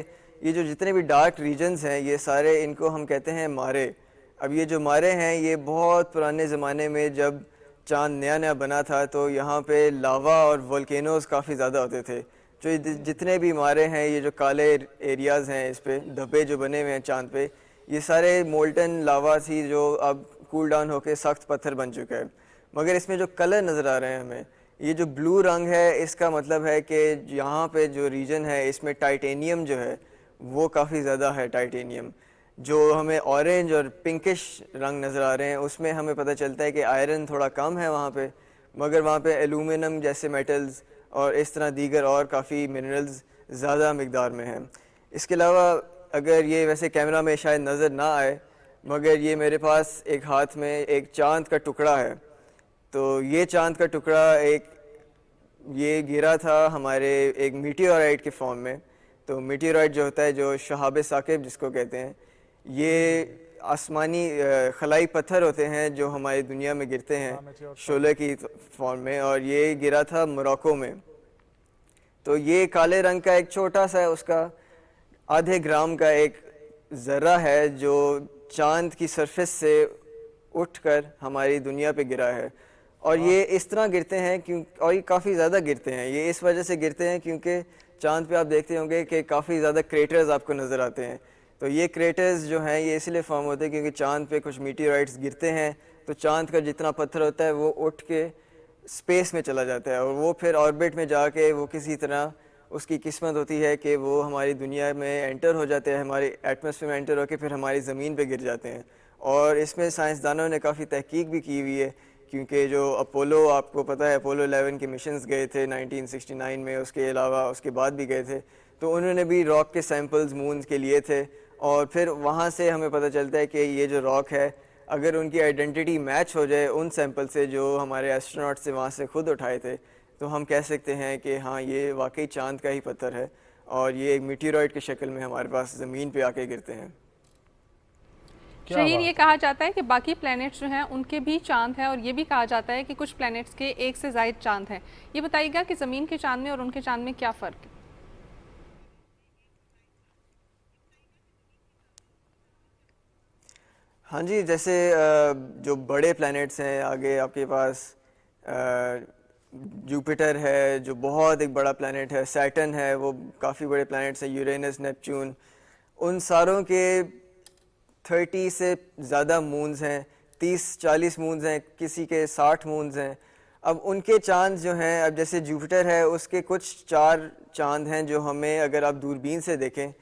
ये जो जितने भी डार्क रीजन्स हैं ये सारे, इनको हम कहते हैं मारे। अब ये जो मारे हैं ये बहुत पुराने ज़माने में जब चांद नया नया बना था तो यहाँ पे लावा और वोल्केनोज़ काफ़ी ज़्यादा होते थे। जो जितने भी मारे हैं, ये जो काले एरियाज़ हैं, इस पे धब्बे जो बने हुए हैं चांद पे, ये सारे मोल्टन लावा थी जो अब कूल डाउन होकर सख्त पत्थर बन चुका है। मगर इसमें जो कलर नज़र आ रहे हैं हमें, ये जो ब्लू रंग है, इसका मतलब है कि यहाँ पे जो रीजन है इसमें टाइटेनियम जो है वो काफ़ी ज़्यादा है। टाइटेनियम जो हमें ऑरेंज और पिंकिश रंग नज़र आ रहे हैं उसमें हमें पता चलता है कि आयरन थोड़ा कम है वहाँ पे, मगर वहाँ पे एलुमिनियम जैसे मेटल्स और इस तरह दीगर और काफ़ी मिनरल्स ज़्यादा मकदार में हैं। इसके अलावा अगर ये वैसे कैमरा में शायद नज़र ना आए, मगर ये मेरे पास एक हाथ में एक चांद का टुकड़ा है। तो ये चांद का टुकड़ा ये गिरा था हमारे एक मीटियोराइट के फॉर्म में। तो मीटियोराइट जो होता है, जो शहाब साकिब जिसको कहते हैं, ये आसमानी खलाई पत्थर होते हैं जो हमारी दुनिया में गिरते हैं शोले की फॉर्म में, और ये गिरा था मोरक्को में। तो ये काले रंग का एक छोटा सा उसका आधे ग्राम का एक ज़र्रा है जो चांद की सरफेस से उठकर हमारी दुनिया पे गिरा है। और ये इस तरह गिरते हैं और ये काफ़ी ज़्यादा गिरते हैं। ये इस वजह से गिरते हैं क्योंकि चांद पे आप देखते होंगे कि काफ़ी ज़्यादा क्रेटर्स आपको नज़र आते हैं। तो ये क्रेटर्स जो हैं ये इसलिए फॉर्म होते हैं क्योंकि चांद पे कुछ मीटियोराइट्स गिरते हैं, तो चांद का जितना पत्थर होता है वो उठ के स्पेस में चला जाता है और वो फिर ऑर्बिट में जाके वो किसी तरह उसकी किस्मत होती है कि वो हमारी दुनिया में एंटर हो जाते हैं, हमारी एटमॉस्फेयर में एंटर होकर फिर हमारी ज़मीन पे गिर जाते हैं। और इसमें साइंसदानों ने काफ़ी तहकीक भी की हुई है, क्योंकि जो अपोलो, आपको पता है अपोलो 11 के मिशंस गए थे 1969 में, उसके अलावा उसके बाद भी गए थे, तो उन्होंने भी रॉक के सैंपल्स मून के लिए थे और फिर वहाँ से हमें पता चलता है कि ये जो रॉक है अगर उनकी आइडेंटिटी मैच हो जाए उन सैंपल से जो हमारे एस्ट्रोनॉट से वहाँ से खुद उठाए थे, तो हम कह सकते हैं कि हाँ ये वाकई चांद का ही पत्थर है और ये एक मीटियोराइट की शक्ल में हमारे पास ज़मीन पे आके गिरते हैं। शहीर, ये कहा जाता है कि बाकी प्लैनेट्स जो हैं उनके भी चांद हैं और ये भी कहा जाता है कि कुछ प्लैनेट्स के एक से ज़ायद चांद हैं। ये बताइएगा कि ज़मीन के चांद में और उनके चांद में क्या फ़र्क है? हाँ जी, जैसे जो बड़े प्लैनेट्स हैं, आगे आपके पास जुपिटर है जो बहुत एक बड़ा प्लैनेट है, सैटर्न है वो काफ़ी बड़े प्लैनेट्स हैं, यूरेनस, नेपच्यून, उन सारों के 30 से ज़्यादा मून्स हैं, 30-40 मून्स हैं, किसी के 60 मून्स हैं। अब उनके चांद जो हैं, अब जैसे जुपिटर है उसके कुछ 4 चांद हैं जो हमें अगर आप दूरबीन से देखें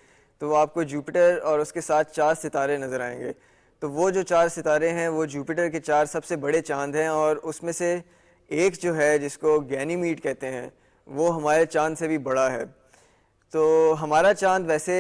तो वो आपको जुपिटर और उसके साथ 4 सितारे नज़र आएंगे। तो वो जो 4 सितारे हैं वो जुपिटर के 4 सबसे बड़े चांद हैं और उसमें से एक जो है जिसको गैनीमीड कहते हैं वो हमारे चांद से भी बड़ा है। तो हमारा चांद वैसे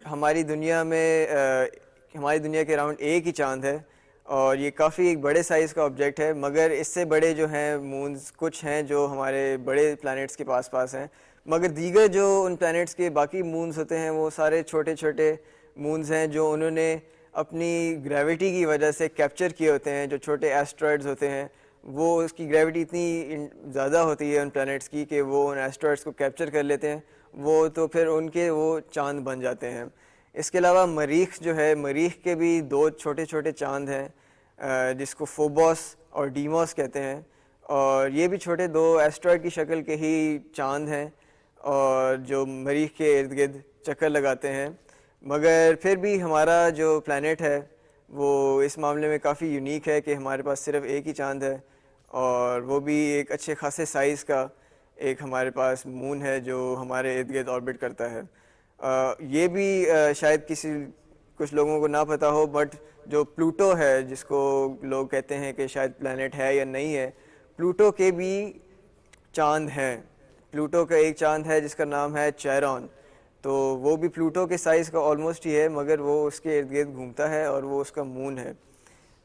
हमारी दुनिया में हमारी दुनिया के अराउंड एक ही चांद है और ये काफ़ी एक बड़े साइज़ का ऑब्जेक्ट है, मगर इससे बड़े जो हैं मून्स कुछ हैं जो हमारे बड़े प्लैनेट्स के पास हैं, मगर दीगर जो उन प्लैनेट्स के बाकी मून्स होते हैं वो सारे छोटे छोटे मून्स हैं जो उन्होंने अपनी ग्रेविटी की वजह से कैप्चर किए होते हैं। जो छोटे एस्ट्रॉयड्स होते हैं वो उसकी ग्रेविटी इतनी ज़्यादा होती है उन प्लैनेट्स की कि वो उन एस्ट्रॉयड्स को कैप्चर कर लेते हैं, वो तो फिर उनके वो चांद बन जाते हैं। इसके अलावा मरीख जो है, मरीख के भी 2 छोटे छोटे चांद हैं जिसको फोबोस और डीमोस कहते हैं और ये भी छोटे 2 एस्ट्रॉयड की शक्ल के ही चांद हैं और जो मरीख के इर्द गिर्द चक्कर लगाते हैं। मगर फिर भी हमारा जो प्लैनेट है वो इस मामले में काफ़ी यूनिक है कि हमारे पास सिर्फ एक ही चांद है और वो भी एक अच्छे खासे साइज़ का एक हमारे पास मून है जो हमारे इर्द गिर्द ऑर्बिट करता है। ये भी शायद कुछ लोगों को ना पता हो, बट जो प्लूटो है जिसको लोग कहते हैं कि शायद प्लैनेट है या नहीं है, प्लूटो के भी चांद हैं। प्लूटो का एक चांद है जिसका नाम है चैरॉन, तो वो भी प्लूटो के साइज़ का ऑलमोस्ट ही है, मगर वो उसके इर्द गिर्द घूमता है और वो उसका मून है।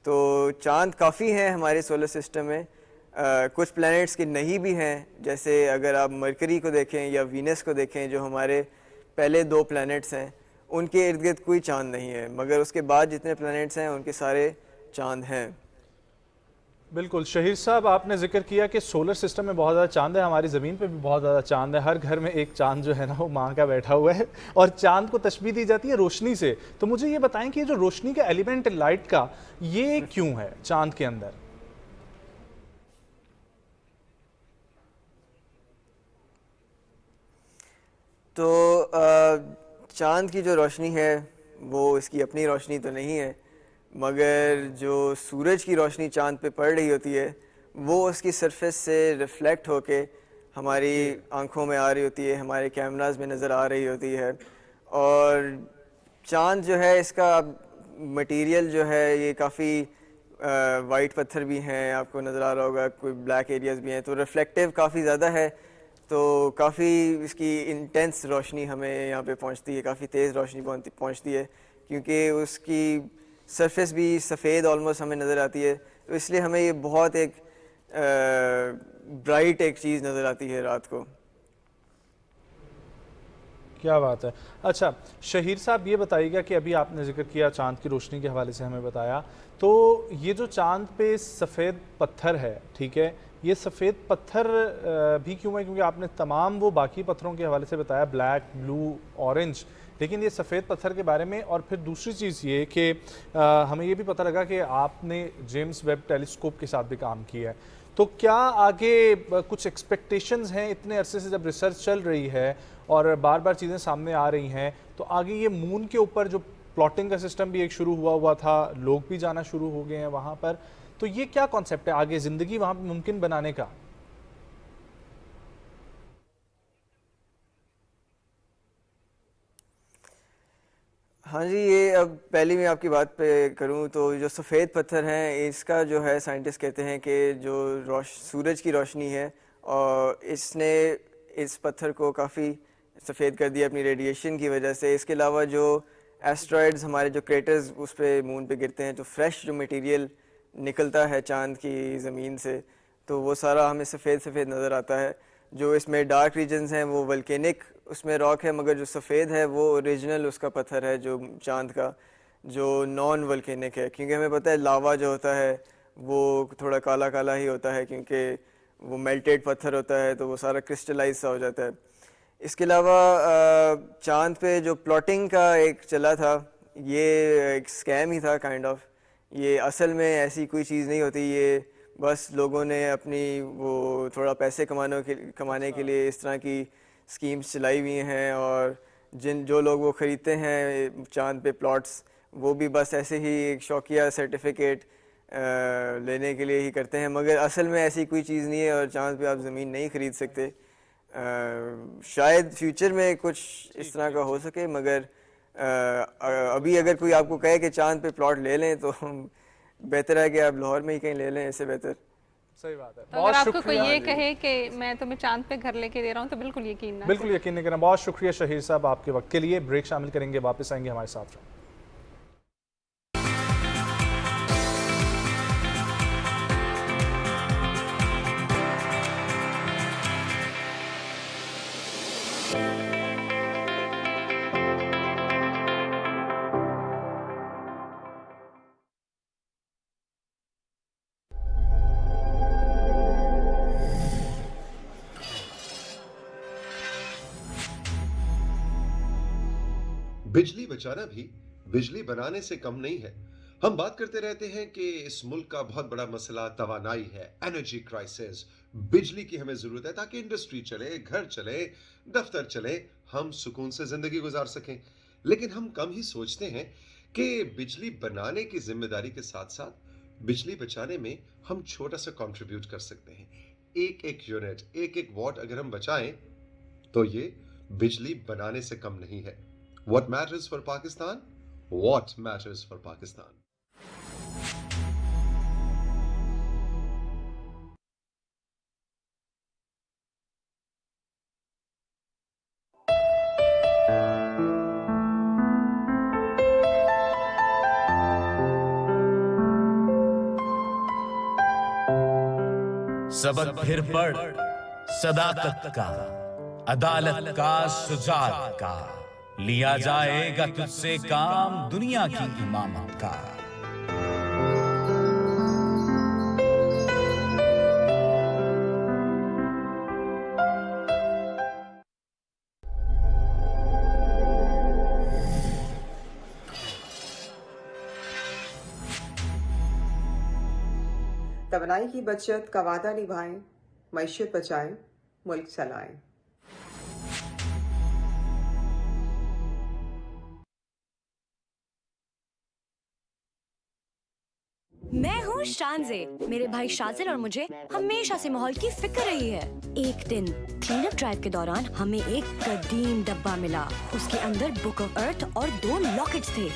तो चांद काफ़ी हैं हमारे सोलर सिस्टम में। कुछ प्लैनेट्स के नहीं भी हैं, जैसे अगर आप मरकरी को देखें या वीनस को देखें जो हमारे पहले 2 प्लैनेट्स हैं, उनके इर्द गिर्द कोई चांद नहीं है, मगर उसके बाद जितने प्लैनेट्स हैं उनके सारे चांद हैं। बिल्कुल शहीर साहब, आपने जिक्र किया कि सोलर सिस्टम में बहुत ज़्यादा चांद है, हमारी ज़मीन पे भी बहुत ज़्यादा चांद है, हर घर में एक चांद जो है ना वो माँ का बैठा हुआ है और चांद को तशबीह दी जाती है रोशनी से। तो मुझे ये बताएं कि ये जो रोशनी का एलिमेंट लाइट का, ये क्यों है चांद के अंदर? तो चांद की जो रोशनी है वो इसकी अपनी रोशनी तो नहीं है, मगर जो सूरज की रोशनी चांद पे पड़ रही होती है वो उसकी सरफेस से रिफ़्लेक्ट होके हमारी आंखों में आ रही होती है, हमारे कैमरास में नज़र आ रही होती है। और चांद जो है इसका मटेरियल जो है ये काफ़ी वाइट पत्थर भी हैं, आपको नज़र आ रहा होगा, कोई ब्लैक एरियाज़ भी हैं, तो रिफ्लेक्टिव काफ़ी ज़्यादा है, तो काफ़ी इसकी इंटेंस रोशनी हमें यहाँ पे पहुँचती है, काफ़ी तेज़ रोशनी पहुँचती है, क्योंकि उसकी सरफेस भी सफ़ेद ऑलमोस्ट हमें नज़र आती है, तो इसलिए हमें ये बहुत एक ब्राइट एक चीज़ नज़र आती है रात को। क्या बात है। अच्छा शहीर साहब, ये बताइएगा कि अभी आपने जिक्र किया चांद की रोशनी के हवाले से हमें बताया, तो ये जो चांद पे सफ़ेद पत्थर है, ठीक है, ये सफ़ेद पत्थर भी क्यों है? क्योंकि आपने तमाम वो बाकी पत्थरों के हवाले से बताया, ब्लैक, ब्लू, ऑरेंज, लेकिन ये सफ़ेद पत्थर के बारे में। और फिर दूसरी चीज़ ये कि हमें ये भी पता लगा कि आपने जेम्स वेब टेलीस्कोप के साथ भी काम किया है, तो क्या आगे कुछ एक्सपेक्टेशंस हैं, इतने अरसे से जब रिसर्च चल रही है और बार बार चीज़ें सामने आ रही हैं, तो आगे ये मून के ऊपर जो प्लॉटिंग का सिस्टम भी एक शुरू हुआ था, लोग भी जाना शुरू हो गए हैं वहाँ पर, तो ये क्या कॉन्सेप्ट है आगे ज़िंदगी वहाँ पर मुमकिन बनाने का? हाँ जी, ये अब पहली मैं आपकी बात पे करूँ तो जो सफ़ेद पत्थर हैं, इसका जो है साइंटिस्ट कहते हैं कि जो सूरज की रोशनी है और इसने इस पत्थर को काफ़ी सफ़ेद कर दिया अपनी रेडिएशन की वजह से। इसके अलावा जो एस्ट्रॉयड्स हमारे जो क्रेटर्स उस पे मून पे गिरते हैं, जो फ्रेश जो मटेरियल निकलता है चांद की ज़मीन से, तो वो सारा हमें सफ़ेद सफ़ेद नज़र आता है। जो इसमें डार्क रीजन्स हैं वो वल्केनिक उसमें रॉक है, मगर जो सफ़ेद है वो ओरिजिनल उसका पत्थर है जो चांद का, जो नॉन वल्केनिक है। क्योंकि हमें पता है लावा जो होता है वो थोड़ा काला काला ही होता है, क्योंकि वो मेल्टेड पत्थर होता है, तो वो सारा क्रिस्टलाइज सा हो जाता है। इसके अलावा चांद पे जो प्लॉटिंग का एक चला था, ये एक स्कैम ही था काइंड ऑफ। ये असल में ऐसी कोई चीज़ नहीं होती, ये बस लोगों ने अपनी वो थोड़ा पैसे कमाने के लिए इस तरह की स्कीम्स चलाई हुई हैं, और जो लोग वो ख़रीदते हैं चांद पे प्लॉट्स, वो भी बस ऐसे ही एक शौकिया सर्टिफिकेट लेने के लिए ही करते हैं, मगर असल में ऐसी कोई चीज़ नहीं है और चांद पे आप ज़मीन नहीं ख़रीद सकते। शायद फ्यूचर में कुछ इस तरह का हो सके, मगर अभी अगर कोई आपको कहे कि चांद पे प्लॉट ले लें तो बेहतर है कि आप लाहौर में ही कहीं ले लें, इससे बेहतर। सही बात है। तो अगर आपको कोई ये कहे कि मैं तुम्हें चांद पे घर लेके दे रहा हूँ तो बिल्कुल यकीन ना, बिल्कुल यकीन नहीं करना। बहुत शुक्रिया शहीर साहब आपके वक्त के लिए। ब्रेक शामिल करेंगे, वापस आएंगे हमारे साथ। बिजली बचाना भी बिजली बनाने से कम नहीं है। हम बात करते रहते हैं कि इस मुल्क का बहुत बड़ा मसला तवानाई है, एनर्जी क्राइसिस। बिजली की हमें जरूरत है ताकि इंडस्ट्री चले, घर चले, दफ्तर चले, हम सुकून से जिंदगी गुजार सकें। लेकिन हम कम ही सोचते हैं कि बिजली बनाने की जिम्मेदारी के साथ साथ बिजली बचाने में हम छोटा सा कंट्रीब्यूट कर सकते हैं। एक एक यूनिट, एक एक वॉट अगर हम बचाएं तो ये बिजली बनाने से कम नहीं है। What matters for Pakistan? What matters for Pakistan? सबक फिर पढ़ सदाकत का, अदालत का, सुजात का, लिया जाएगा तुझसे काम दुनिया की इमामत का। तवानाई की बचत का वादा निभाएं, मईशत बचाएं, मुल्क चलाएं। मैं हूँ शानजे, मेरे भाई शाजिर और मुझे हमेशा से माहौल की फिक्र रही है। एक दिन क्लीन अप ड्राइव के दौरान हमें एक कदीम डब्बा मिला। उसके अंदर बुक ऑफ अर्थ और 2 लॉकेट्स थे,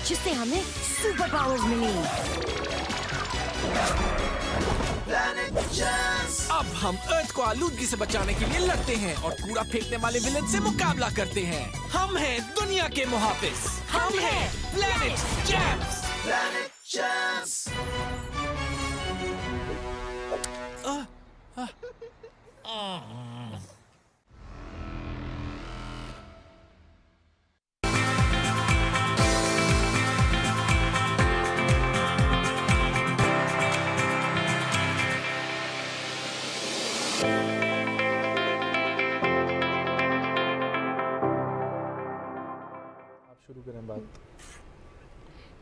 जिससे हमें सुपर पावर्स मिली। अब हम अर्थ को आलूदगी से बचाने के लिए लड़ते हैं और कूड़ा फेंकने वाले विलेन से मुकाबला करते हैं। हम हैं दुनिया के मुहाफिज, हम हैं प्लैनेट जैम्स। शुरू करें बात।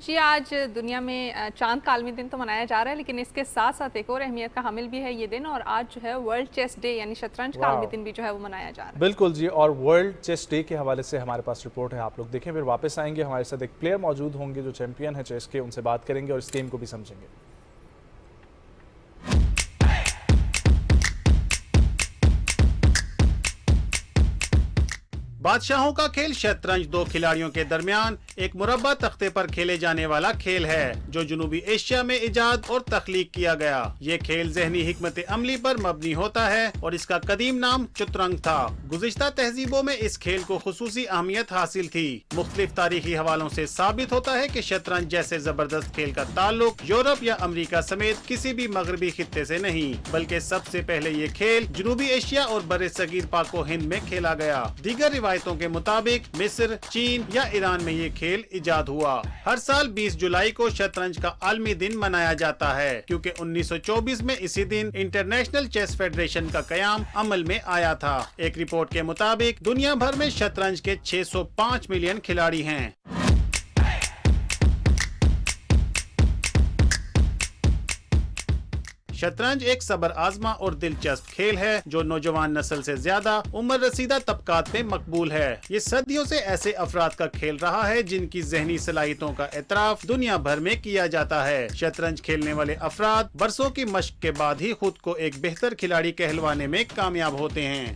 जी आज दुनिया में चांद का आलमी दिन तो मनाया जा रहा है, लेकिन इसके साथ साथ एक और अहमियत का हामिल भी है ये दिन, और आज जो है वर्ल्ड चेस डे यानी शतरंज का आलमी दिन भी जो है वो मनाया जा रहा है। बिल्कुल जी, और वर्ल्ड चेस डे के हवाले से हमारे पास रिपोर्ट है, आप लोग देखें। फिर वापस आएंगे, हमारे साथ एक प्लेयर मौजूद होंगे जो चैंपियन है चेस के, उनसे बात करेंगे और इस गेम को भी समझेंगे। बादशाहों का खेल शतरंज दो खिलाड़ियों के दरमियान एक मुरब्बा तख्ते पर खेले जाने वाला खेल है जो जनूबी एशिया में इजाद और तख्लीक किया गया। ये खेल जहनी हिकमत अमली पर मबनी होता है और इसका कदीम नाम चतुरंग था। गुज़िश्ता तहजीबों में इस खेल को खुसूसी अहमियत हासिल थी। मुख्तलिफ तारीखी हवालों से साबित होता है कि शतरंज जैसे जबरदस्त खेल का ताल्लुक यूरोप या अमेरिका समेत किसी भी मगरबी खित्ते से नहीं, बल्कि सबसे पहले ये खेल जनूबी एशिया और बरे सगीर पाको हिंद में खेला गया। दीगर रिवायतों के मुताबिक मिस्र, चीन या ईरान में ये खेल इजाद हुआ। हर साल 20 जुलाई को शतरंज का आलमी दिन मनाया जाता है क्योंकि 1924 में इसी दिन इंटरनेशनल चेस फेडरेशन का कयाम अमल में आया था। एक रिपोर्ट के मुताबिक दुनिया भर में शतरंज के 605 मिलियन खिलाड़ी हैं। शतरंज एक सबर आजमा और दिलचस्प खेल है जो नौजवान नस्ल से ज्यादा उम्र रसीदा तबकात में मकबूल है। ये सदियों से ऐसे अफराद का खेल रहा है जिनकी जहनी सलाहियतों का एतराफ दुनिया भर में किया जाता है। शतरंज खेलने वाले अफराद बरसों की मशक के बाद ही खुद को एक बेहतर खिलाड़ी कहलवाने में कामयाब होते हैं।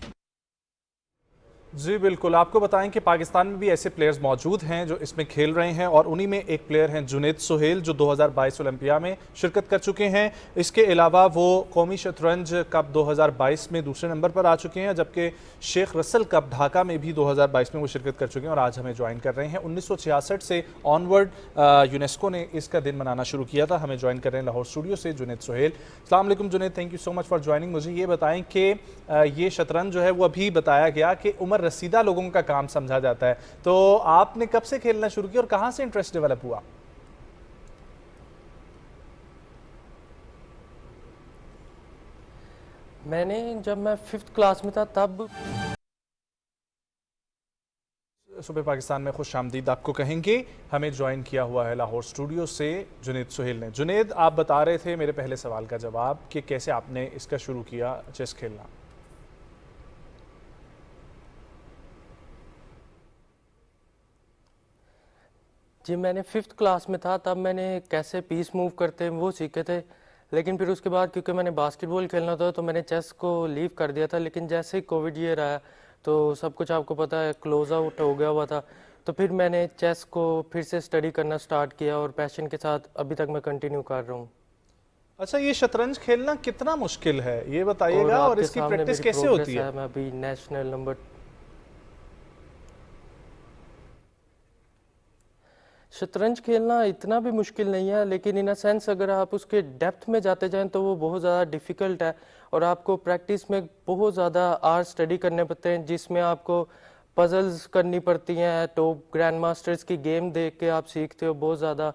जी बिल्कुल, आपको बताएं कि पाकिस्तान में भी ऐसे प्लेयर्स मौजूद हैं जो इसमें खेल रहे हैं, और उन्हीं में एक प्लेयर हैं जुनैद सुहेल जो 2022 ओलंपिया में शिरकत कर चुके हैं। इसके अलावा वो कौमी शतरंज कप 2022 में दूसरे नंबर पर आ चुके हैं, जबकि शेख रसल कप ढाका में भी 2022 में वो शिरकत कर चुके हैं और आज हमें ज्वाइन कर रहे हैं। 1966 से ऑनवर्ड यूनेस्को ने इसका दिन मनाना शुरू किया था। हमें ज्वाइन कर रहे हैं लाहौर स्टूडियो से जुनैद सुहेल। अस्सलाम वालेकुम Junaid, thank you so much for joining. मुझे ये बताएं कि ये शतरंज जो है वो अभी बताया गया कि उम्र रसीदा लोगों का काम समझा जाता है, तो आपने कब से खेलना शुरू किया और कहां से इंटरेस्ट डेवलप हुआ? जब मैं 5th क्लास में था तब। सुबह पाकिस्तान में खुश आमदीद आपको कहेंगे। हमें ज्वाइन किया हुआ है लाहौर स्टूडियो से जुनैद सुहेल ने। जुनैद, आप बता रहे थे मेरे पहले सवाल का जवाब कि कैसे आपने इसका शुरू किया चेस खेलना। जी मैंने 5th क्लास में था तब मैंने कैसे पीस मूव करते हैं वो सीखे थे, लेकिन फिर उसके बाद क्योंकि मैंने बास्केटबॉल खेलना था तो मैंने चेस को लीव कर दिया था। लेकिन जैसे ही कोविड ईयर आया तो सब कुछ आपको पता है क्लोज आउट हो गया हुआ था, तो फिर मैंने चेस को फिर से स्टडी करना स्टार्ट किया और पैशन के साथ अभी तक मैं कंटिन्यू कर रहा हूँ। अच्छा, ये शतरंज खेलना कितना मुश्किल है ये बताइएगा, और इसकी प्रैक्टिस कैसे होती है? मैं अभी नेशनल नंबर शतरंज खेलना इतना भी मुश्किल नहीं है, लेकिन इन अ सेंस अगर आप उसके डेप्थ में जाते जाएं तो वो बहुत ज़्यादा डिफ़िकल्ट है और आपको प्रैक्टिस में बहुत ज़्यादा आवर स्टडी करने पड़ते हैं, जिसमें आपको पजल्स करनी पड़ती हैं। टॉप ग्रैंड मास्टर्स की गेम देख के आप सीखते हो बहुत ज़्यादा,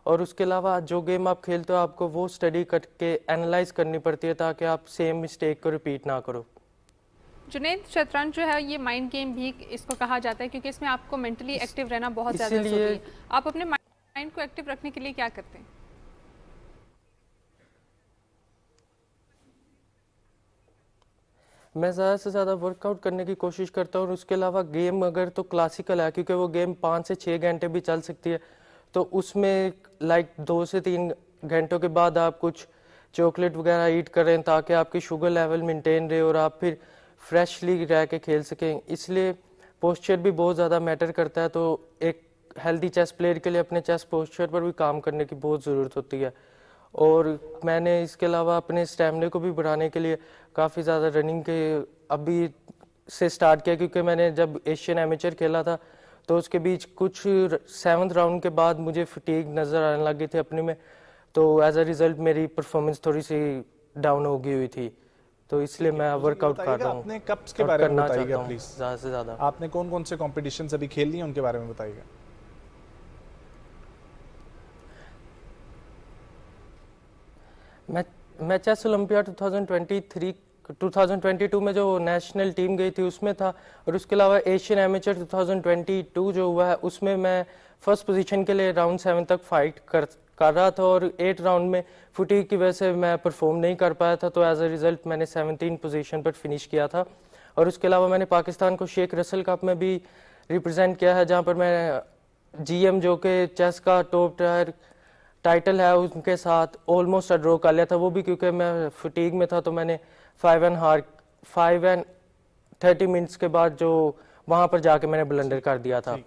और उसके अलावा जो गेम आप खेलते हो आपको वो स्टडी करके एनालाइज करनी पड़ती है ताकि आप सेम मिस्टेक को रिपीट ना करो। जुनैद, शतरंज जो है ये माइंड गेम भी इसको कहा जाता है क्योंकि इसमें आपको मेंटली एक्टिव रहना बहुत ज़्यादा ज़रूरी है। आप अपने माइंड को एक्टिव रखने के लिए क्या करते हैं? मैं ज़्यादा से ज़्यादा वर्कआउट करने की कोशिश करता हूँ, और उसके अलावा गेम अगर तो क्लासिकल है क्योंकि वो गेम 5 से 6 घंटे भी चल सकती है, तो उसमें लाइक 2 से 3 घंटों के बाद आप कुछ चॉकलेट वगैरह ईट करें ताकि आपकी शुगर लेवल मेंटेन रहे और आप फिर फ्रेशली रह के खेल सकें। इसलिए पोस्चर भी बहुत ज़्यादा मैटर करता है, तो एक हेल्दी चेस प्लेयर के लिए अपने चेस पोस्चर पर भी काम करने की बहुत ज़रूरत होती है। और मैंने इसके अलावा अपने स्टैमिना को भी बढ़ाने के लिए काफ़ी ज़्यादा रनिंग के अभी से स्टार्ट किया, क्योंकि मैंने जब एशियन एमेचर खेला था तो उसके बीच कुछ 7th राउंड के बाद मुझे फटीग नज़र आने लगी थी अपने में, तो एज अ रिज़ल्ट मेरी परफॉर्मेंस थोड़ी सी डाउन हो गई हुई थी, तो इसलिए मैं वर्कआउट कर रहा हूँ। अपने कप्स के बारे में बताइएगा प्लीज, ज़्यादा से ज़्यादा। आपने कौन कौन से कॉम्पिटिशन्स अभी खेल लिए उनके बारे में बताइएगा। मैं चेस ओलंपिया 2023 2022 में जो नेशनल टीम गई थी उसमें था, और उसके अलावा एशियन एमेचर 2022 जो हुआ है उसमें मैं फर्स्ट पोजीशन के लिए राउंड 7 तक फाइट कर रहा था, और 8 राउंड में फुटीग की वजह से मैं परफॉर्म नहीं कर पाया था, तो एज अ रिज़ल्ट मैंने 17 पोजीशन पर फिनिश किया था। और उसके अलावा मैंने पाकिस्तान को शेख रसल कप में भी रिप्रेजेंट किया है, जहाँ पर मैं GM जो कि चेस का टॉप टायर टाइटल है उनके साथ ऑलमोस्ट ड्रॉ कर लिया था, वो भी क्योंकि मैं फटीग में था। तो मैंने 5 and 30 मिनट्स के बाद जो वहाँ पर जाके मैंने ब्लंडर कर दिया था।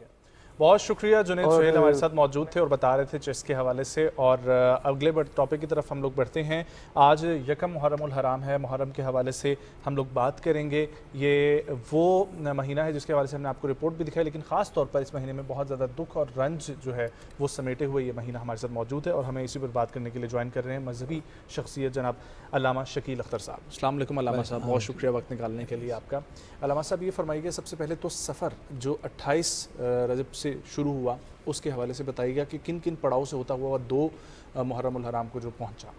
बहुत शुक्रिया जुनैद सुहेल हमारे साथ मौजूद थे और बता रहे थे चेस के हवाले से। और अगले टॉपिक की तरफ हम लोग बढ़ते हैं। आज यकम मुहर्रमुल हराम है, मुहर्रम के हवाले से हम लोग बात करेंगे। ये वो महीना है जिसके हवाले से हमने आपको रिपोर्ट भी दिखाई, लेकिन ख़ास तौर पर इस महीने में बहुत ज़्यादा दुख और रंज जो है वो समेटे हुए ये महीना हमारे साथ मौजूद है। और हमें इसी पर बात करने के लिए ज्वाइन कर रहे हैं मजहबी शख्सियत जनाब अल्लामा शकील अख्तर साहब। अस्सलाम वालेकुम अल्लामा साहब, बहुत शुक्रिया वक्त निकालने के लिए आपका। अल्लामा साहब ये फरमाइएगा सबसे पहले तो सफ़र जो 28 रजब से शुरू हुआ उसके हवाले से बताइएगा कि किन किन पड़ाव से होता हुआ 2 मुहर्रमुल हराम को जो पहुंचा।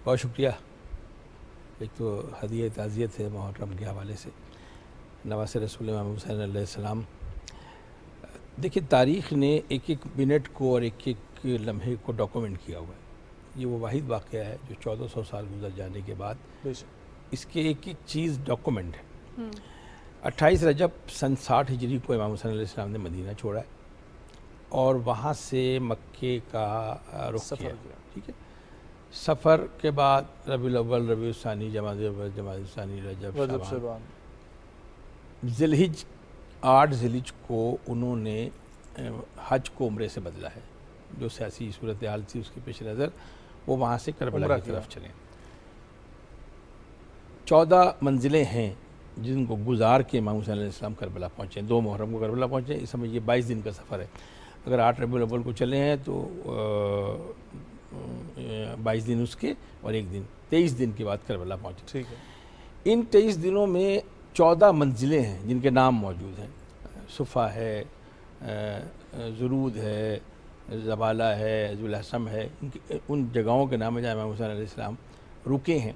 बहुत शुक्रिया। एक तो हदिया ताज़ियत है मुहर्रम के हवाले से, नवासे रसूल इमाम हुसैन अलैहिस्सलाम। देखिए तारीख़ ने एक एक मिनट को और एक एक लम्हे को डॉक्यूमेंट किया हुआ है। ये वो वाहिद वाक़या है जो 1400 साल गुजर जाने के बाद इसके एक एक चीज़ डॉक्यूमेंट है। 28 रजब सन 60 हिजरी को इमाम हुसैन अलैहिस्सलाम ने मदीना छोड़ा है और वहाँ से मक्के का रुख किया। ठीक है, सफ़र के बाद रबीउल अव्वल, रबीउल सानी, जमाद सानी, रजब, शबान, ज़िलहिज 8 ज़िलहिज को उन्होंने हज को उम्रे से बदला है। जो सियासी सूरत हाल थी उसके पेश नज़र वो वहाँ से करबला की तरफ चले। 14 मंजिलें हैं जिनको गुजार के इमाम हुसैन अलैहिस्सलाम करबला पहुँचे। 2 मुहर्रम को करबला पहुँचे। इस समय ये 22 दिन का सफ़र है। अगर 8 रबीउल अव्वल को चले हैं तो 22 दिन उसके और 1 दिन 23 दिन के बाद करबला पहुँचे। ठीक है, इन 23 दिनों में 14 मंजिलें हैं जिनके नाम मौजूद हैं। सुफ़ा है, ज़ुरूद है, ज़बाला है, जुलहसम है। उन जगहों के नाम है जहाँ इमाम हुसैन अलैहिस्सलाम रुके हैं।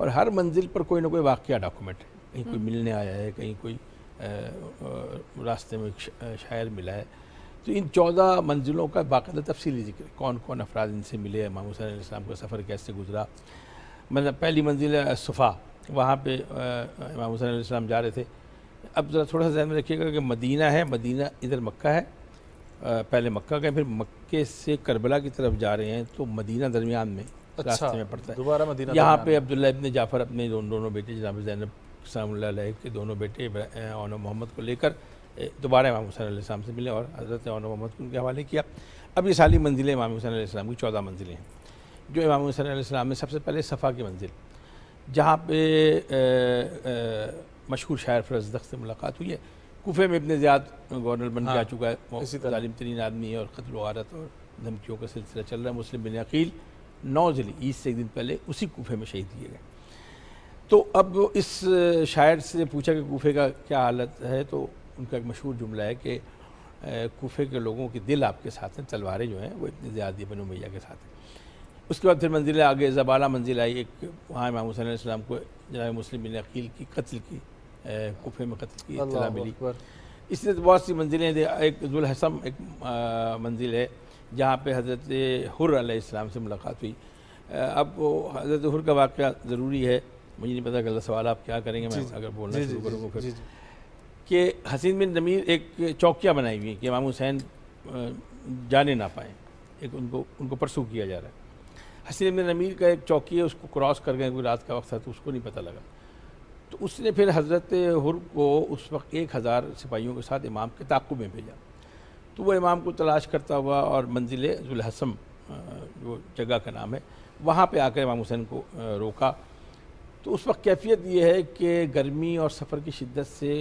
और हर मंजिल पर कोई ना कोई वाक़या डॉक्यूमेंट है। कहीं कोई मिलने आया है, कहीं कोई रास्ते में शायर मिला है। तो इन 14 मंजिलों का बाकायदा तफसीली जिक्र, कौन कौन अफराद इनसे मिले, इमाम हुसैन अलैहिस्सलाम का सफ़र कैसे गुजरा। मतलब पहली मंजिल है सुफ़ा, वहाँ पे इमाम हुसैन अलैहिस्सलाम जा रहे थे। अब ज़रा थोड़ा सा ध्यान में रखिएगा कि मदीना है, मदीना इधर मक्का है। पहले मक्का गए, फिर मक्के से करबला की तरफ जा रहे हैं तो मदीना दरमियान में रास्ते में पड़ता है। दोबारा मदीना यहाँ पे अब्दुल्ला इब्न जाफ़र अपने दोनों बेटे जनाब ज़ैनब सलामुल्लाह अलैह के दोनों बेटे औन मोहम्मद को लेकर दोबारा इमाम हुसैन अलैहिस्सलाम से मिले और हज़रत औन मोहम्मद को उनके हवाले किया। अब ये सारी मंजिलें इमाम हुसैन अलैहिस्सलाम की 14 मंजिलें हैं। जो इमाम हुसैन अलैहिस्सलाम में सबसे पहले सफ़ा की मंजिल, जहाँ पे मशहूर शायर फ़रज़दक़ से मुलाकात हुई है। कूफे में इब्न ज़ियाद गवर्नर बन के आ चुका है, ज़ालिम तरीन आदमी है और क़त्ल व गारत और धमकियों का सिलसिला चल रहा है। मुस्लिम बिन अकील 9 ज़िली ईद से 1 दिन पहले उसी कूफे में शहीद किए गए। तो अब इस शायर से पूछा कि कूफे का क्या हालत है, तो उनका एक मशहूर जुमला है कि कूफे के लोगों के दिल आपके साथ हैं, तलवारें जो हैं वो इतनी ज़्यादा बनो मैया के साथ हैं। उसके बाद फिर मंजिलें आगे ज़बाला मंजिल आई। एक वहाँ इमाम हुसैन अलैहिस्सलाम को जनाब मुस्लिम बिन अकील की कत्ल की कूफे में कत्ल की इत्तला मिली। इसलिए बहुत सी मंजिलें। एक जुलहसम एक मंजिल है जहाँ पे हज़रत हुर अलैहिस्सलाम से मुलाकात हुई। अब वो हज़रत हुर का वाक़या ज़रूरी है, मुझे नहीं पता गलत सवाल आप क्या करेंगे, मैं अगर बोलना शुरू करूँगा फिर कि हसीन बिन नमीर एक चौकिया बनाई हुई कि इमाम हुसैन जाने ना पाएँ। एक उनको परसू किया जा रहा है। हसीन बिन नमीर का एक चौकी है, उसको क्रॉस कर गए, कोई रात का वक्त था तो उसको नहीं पता लगा। तो उसने फिर हज़रत हुर को उस वक्त 1000 सिपाहियों के साथ इमाम के ताक़ुब में भेजा। तो वो इमाम को तलाश करता हुआ और मंजिल जुलहसम जो जगह का नाम है वहाँ पे आकर इमाम हुसैन को रोका। तो उस वक्त कैफियत ये है कि गर्मी और सफ़र की शिद्दत से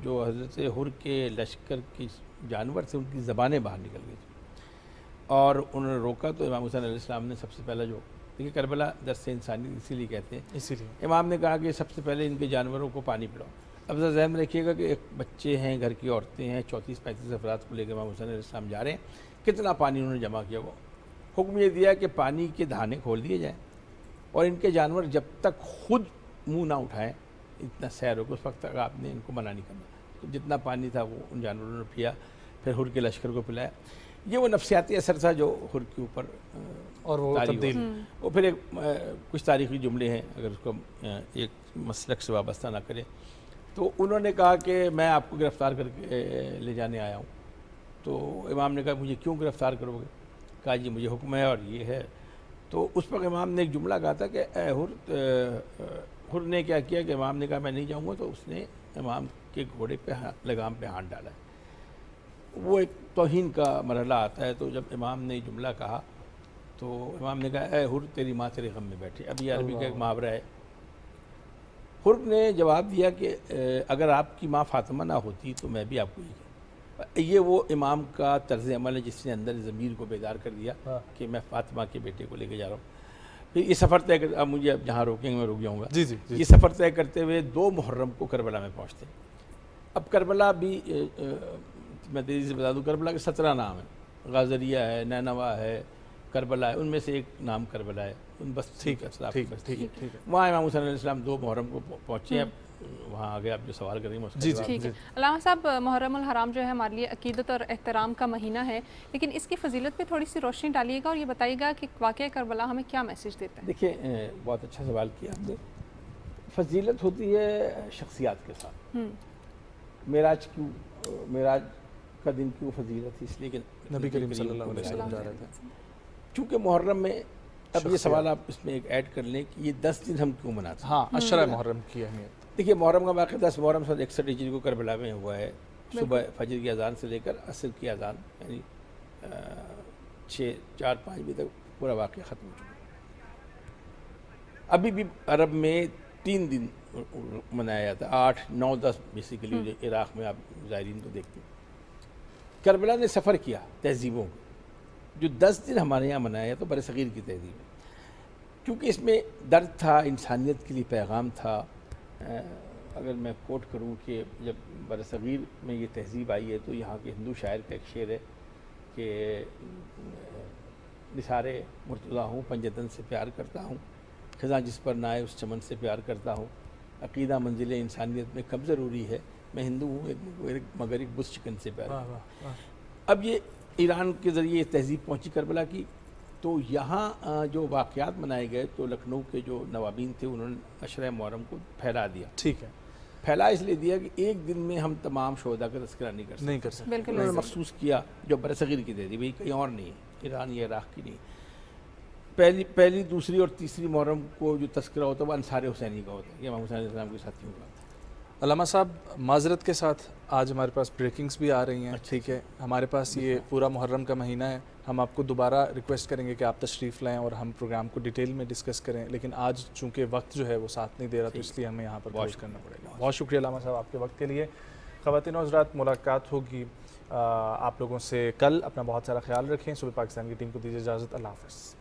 जो हज़रत हुर के लश्कर की जानवर थे उनकी ज़बानें बाहर निकल गई और उन्होंने रोका। तो इमाम हुसैन अलैहिस्सलाम ने सबसे पहला जो देखिए करबला दर्स इंसानी इसीलिए कहते हैं, इसीलिए इमाम ने कहा कि सबसे पहले इनके जानवरों को पानी पिलाओ। अब ज़रा ध्यान में रखिएगा कि एक बच्चे हैं, घर की औरतें हैं, 34-35 अफराद को लेकर इमाम हुसैन अलैहिस्सलाम जा रहे हैं। कितना पानी उन्होंने जमा किया, वो हुक्म ये दिया कि पानी के धाने खोल दिए जाएँ और इनके जानवर जब तक खुद मुंह ना उठाएं, इतना सैर हो उस वक्त तक आपने इनको मना नहीं करना। तो जितना पानी था वो उन जानवरों ने पिया, फिर हुर के लश्कर को पिलाया। ये वो नफसियाती असर था जो हुर के ऊपर और वो तब्दील। वो फिर एक कुछ तारीख़ी जुमले हैं, अगर उसको एक मसलक से वाबस्ता ना करें, तो उन्होंने कहा कि मैं आपको गिरफ़्तार करके ले जाने आया हूँ। तो इमाम ने कहा मुझे क्यों गिरफ़्तार करोगे? कहा जी मुझे हुक्म है और ये है। तो उस पर इमाम ने एक जुमला कहा था कि हुर ने क्या किया कि इमाम ने कहा मैं नहीं जाऊँगा, तो उसने इमाम के घोड़े पे लगाम पे हाथ डाला। वो एक तौहीन का मरहला आता है। तो जब इमाम ने जुमला कहा तो इमाम ने कहा ए हुर तेरी माँ तेरे गम में बैठी। अब ये अरबी का एक मुहावरा है। हुर ने जवाब दिया कि अगर आपकी माँ फातिमा ना होती तो मैं भी आपको ये वो इमाम का तर्ज़ अमल है जिसने अंदर ज़मीर को बेदार कर दिया कि मैं फातिमा के बेटे को लेके जा रहा हूँ। फिर ये सफ़र तय कर, अब मुझे अब जहाँ रोकेंगे मैं रुक जाऊँगा। जी। ये सफ़र तय करते हुए 2 मुहर्रम को करबला में पहुँचते हैं। अब करबला भी मैं तेज़ी से बता दूँ, करबला के 17 नाम हैं। गाज़रिया है, नैनवा है, करबला है, उनमें से एक नाम करबला है। उन बस ठीक है वहाँ इमाम हुसैन अलैहिस्सलाम 2 मुहर्रम को पहुँचे हैं। वहाँ आगे आप जो सवाल करेंगे जी ठीक है। अल्लामा साहब, मुहर्रम उल हराम जो है हमारे लिए अकीदत और एहतराम का महीना है, लेकिन इसकी फ़जीलत पे थोड़ी सी रोशनी डालिएगा और ये बताइएगा कि वाक़या करबला हमें क्या मैसेज देता है। देखिए बहुत अच्छा सवाल किया आपने। फ़जीलत होती है शख्सियात के साथ। मेराज का दिन क्यों फजीलत थी? इसलिए कि नबी करीम सल्लल्लाहु अलैहि वसल्लम जा रहे थे। चूँकि मुहर्रम में, अब ये सवाल आप इसमें एक ऐड कर लें कि ये 10 दिन हम क्यों मनाते हैं? हाँ, अशरा मुहर्रम की अहमियत। देखिए मुहर्रम का वाक़या 10 मुहर्रम 61 हिजरी को करबला में हुआ है। सुबह फजर की अजान से लेकर असर की अजान, यानी 4-5 बजे तक पूरा वाक़या ख़त्म हो चुका। अभी भी अरब में 3 दिन मनाया जाता है, 8, 9, 10 बेसिकली जो इराक़ में आप ज़ायरीन को देखते हैं। करबला ने सफ़र किया तहज़ीबों को, जो 10 दिन हमारे यहाँ मनाया तो बरसग़ीर की तहज़ीब है, क्योंकि इसमें दर्द था, इंसानियत के लिए पैगाम था। अगर मैं कोट करूँ कि जब बरसग़ीर में ये तहज़ीब आई है तो यहाँ के हिंदू शायर का एक शेर है कि निसारे मुर्तज़ा हूँ, पंजतन से प्यार करता हूँ, ख़ज़ां जिस पर ना आए उस चमन से प्यार करता हूँ, अक़ीदा मंजिल इंसानियत में कब ज़रूरी है, मैं हिंदू हूँ मगर एक बुश चिकन से प्यार। अब ये ईरान के ज़रिए तहज़ीब पहुँची करबला की, तो यहाँ जो वाक़यात मनाए गए तो लखनऊ के जो नवाबीन थे उन्होंने अशरा मुहर्रम को फैला दिया। ठीक है, फैला इसलिए दिया कि एक दिन में हम तमाम शोहदा का तज़किरा नहीं कर सकते। उन्होंने मखसूस किया जो बरसग़ीर की तहज़ीब, भाई कहीं और नहीं है, ईरान या इराक़ की नहीं। पहली, दूसरी और तीसरी मुहर्रम को जो तज़किरा होता है वो अंसार हुसैनी का होता है, इमाम हुसैन अलैहिस्सलाम के साथियों का। अल्लामा साहब, माजरत के साथ आज हमारे पास ब्रेकिंग्स भी आ रही हैं। ठीक है, हमारे पास ये पूरा मुहर्रम का महीना है। हम आपको दोबारा रिक्वेस्ट करेंगे कि आप तशरीफ़ लाएं और हम प्रोग्राम को डिटेल में डिस्कस करें, लेकिन आज चूँकि वक्त जो है वो साथ नहीं दे रहा, तो इसलिए हमें यहाँ पर क्लोज करना पड़ेगा। बहुत शुक्रिया अल्लामा साहब आपके वक्त के लिए। ख़वातीन और हज़रात, मुलाकात होगी आप लोगों से कल। अपना बहुत सारा ख्याल रखें। सुबह पाकिस्तान की टीम को दीजिए इजाज़त। अल्लाह हाफ़िज़।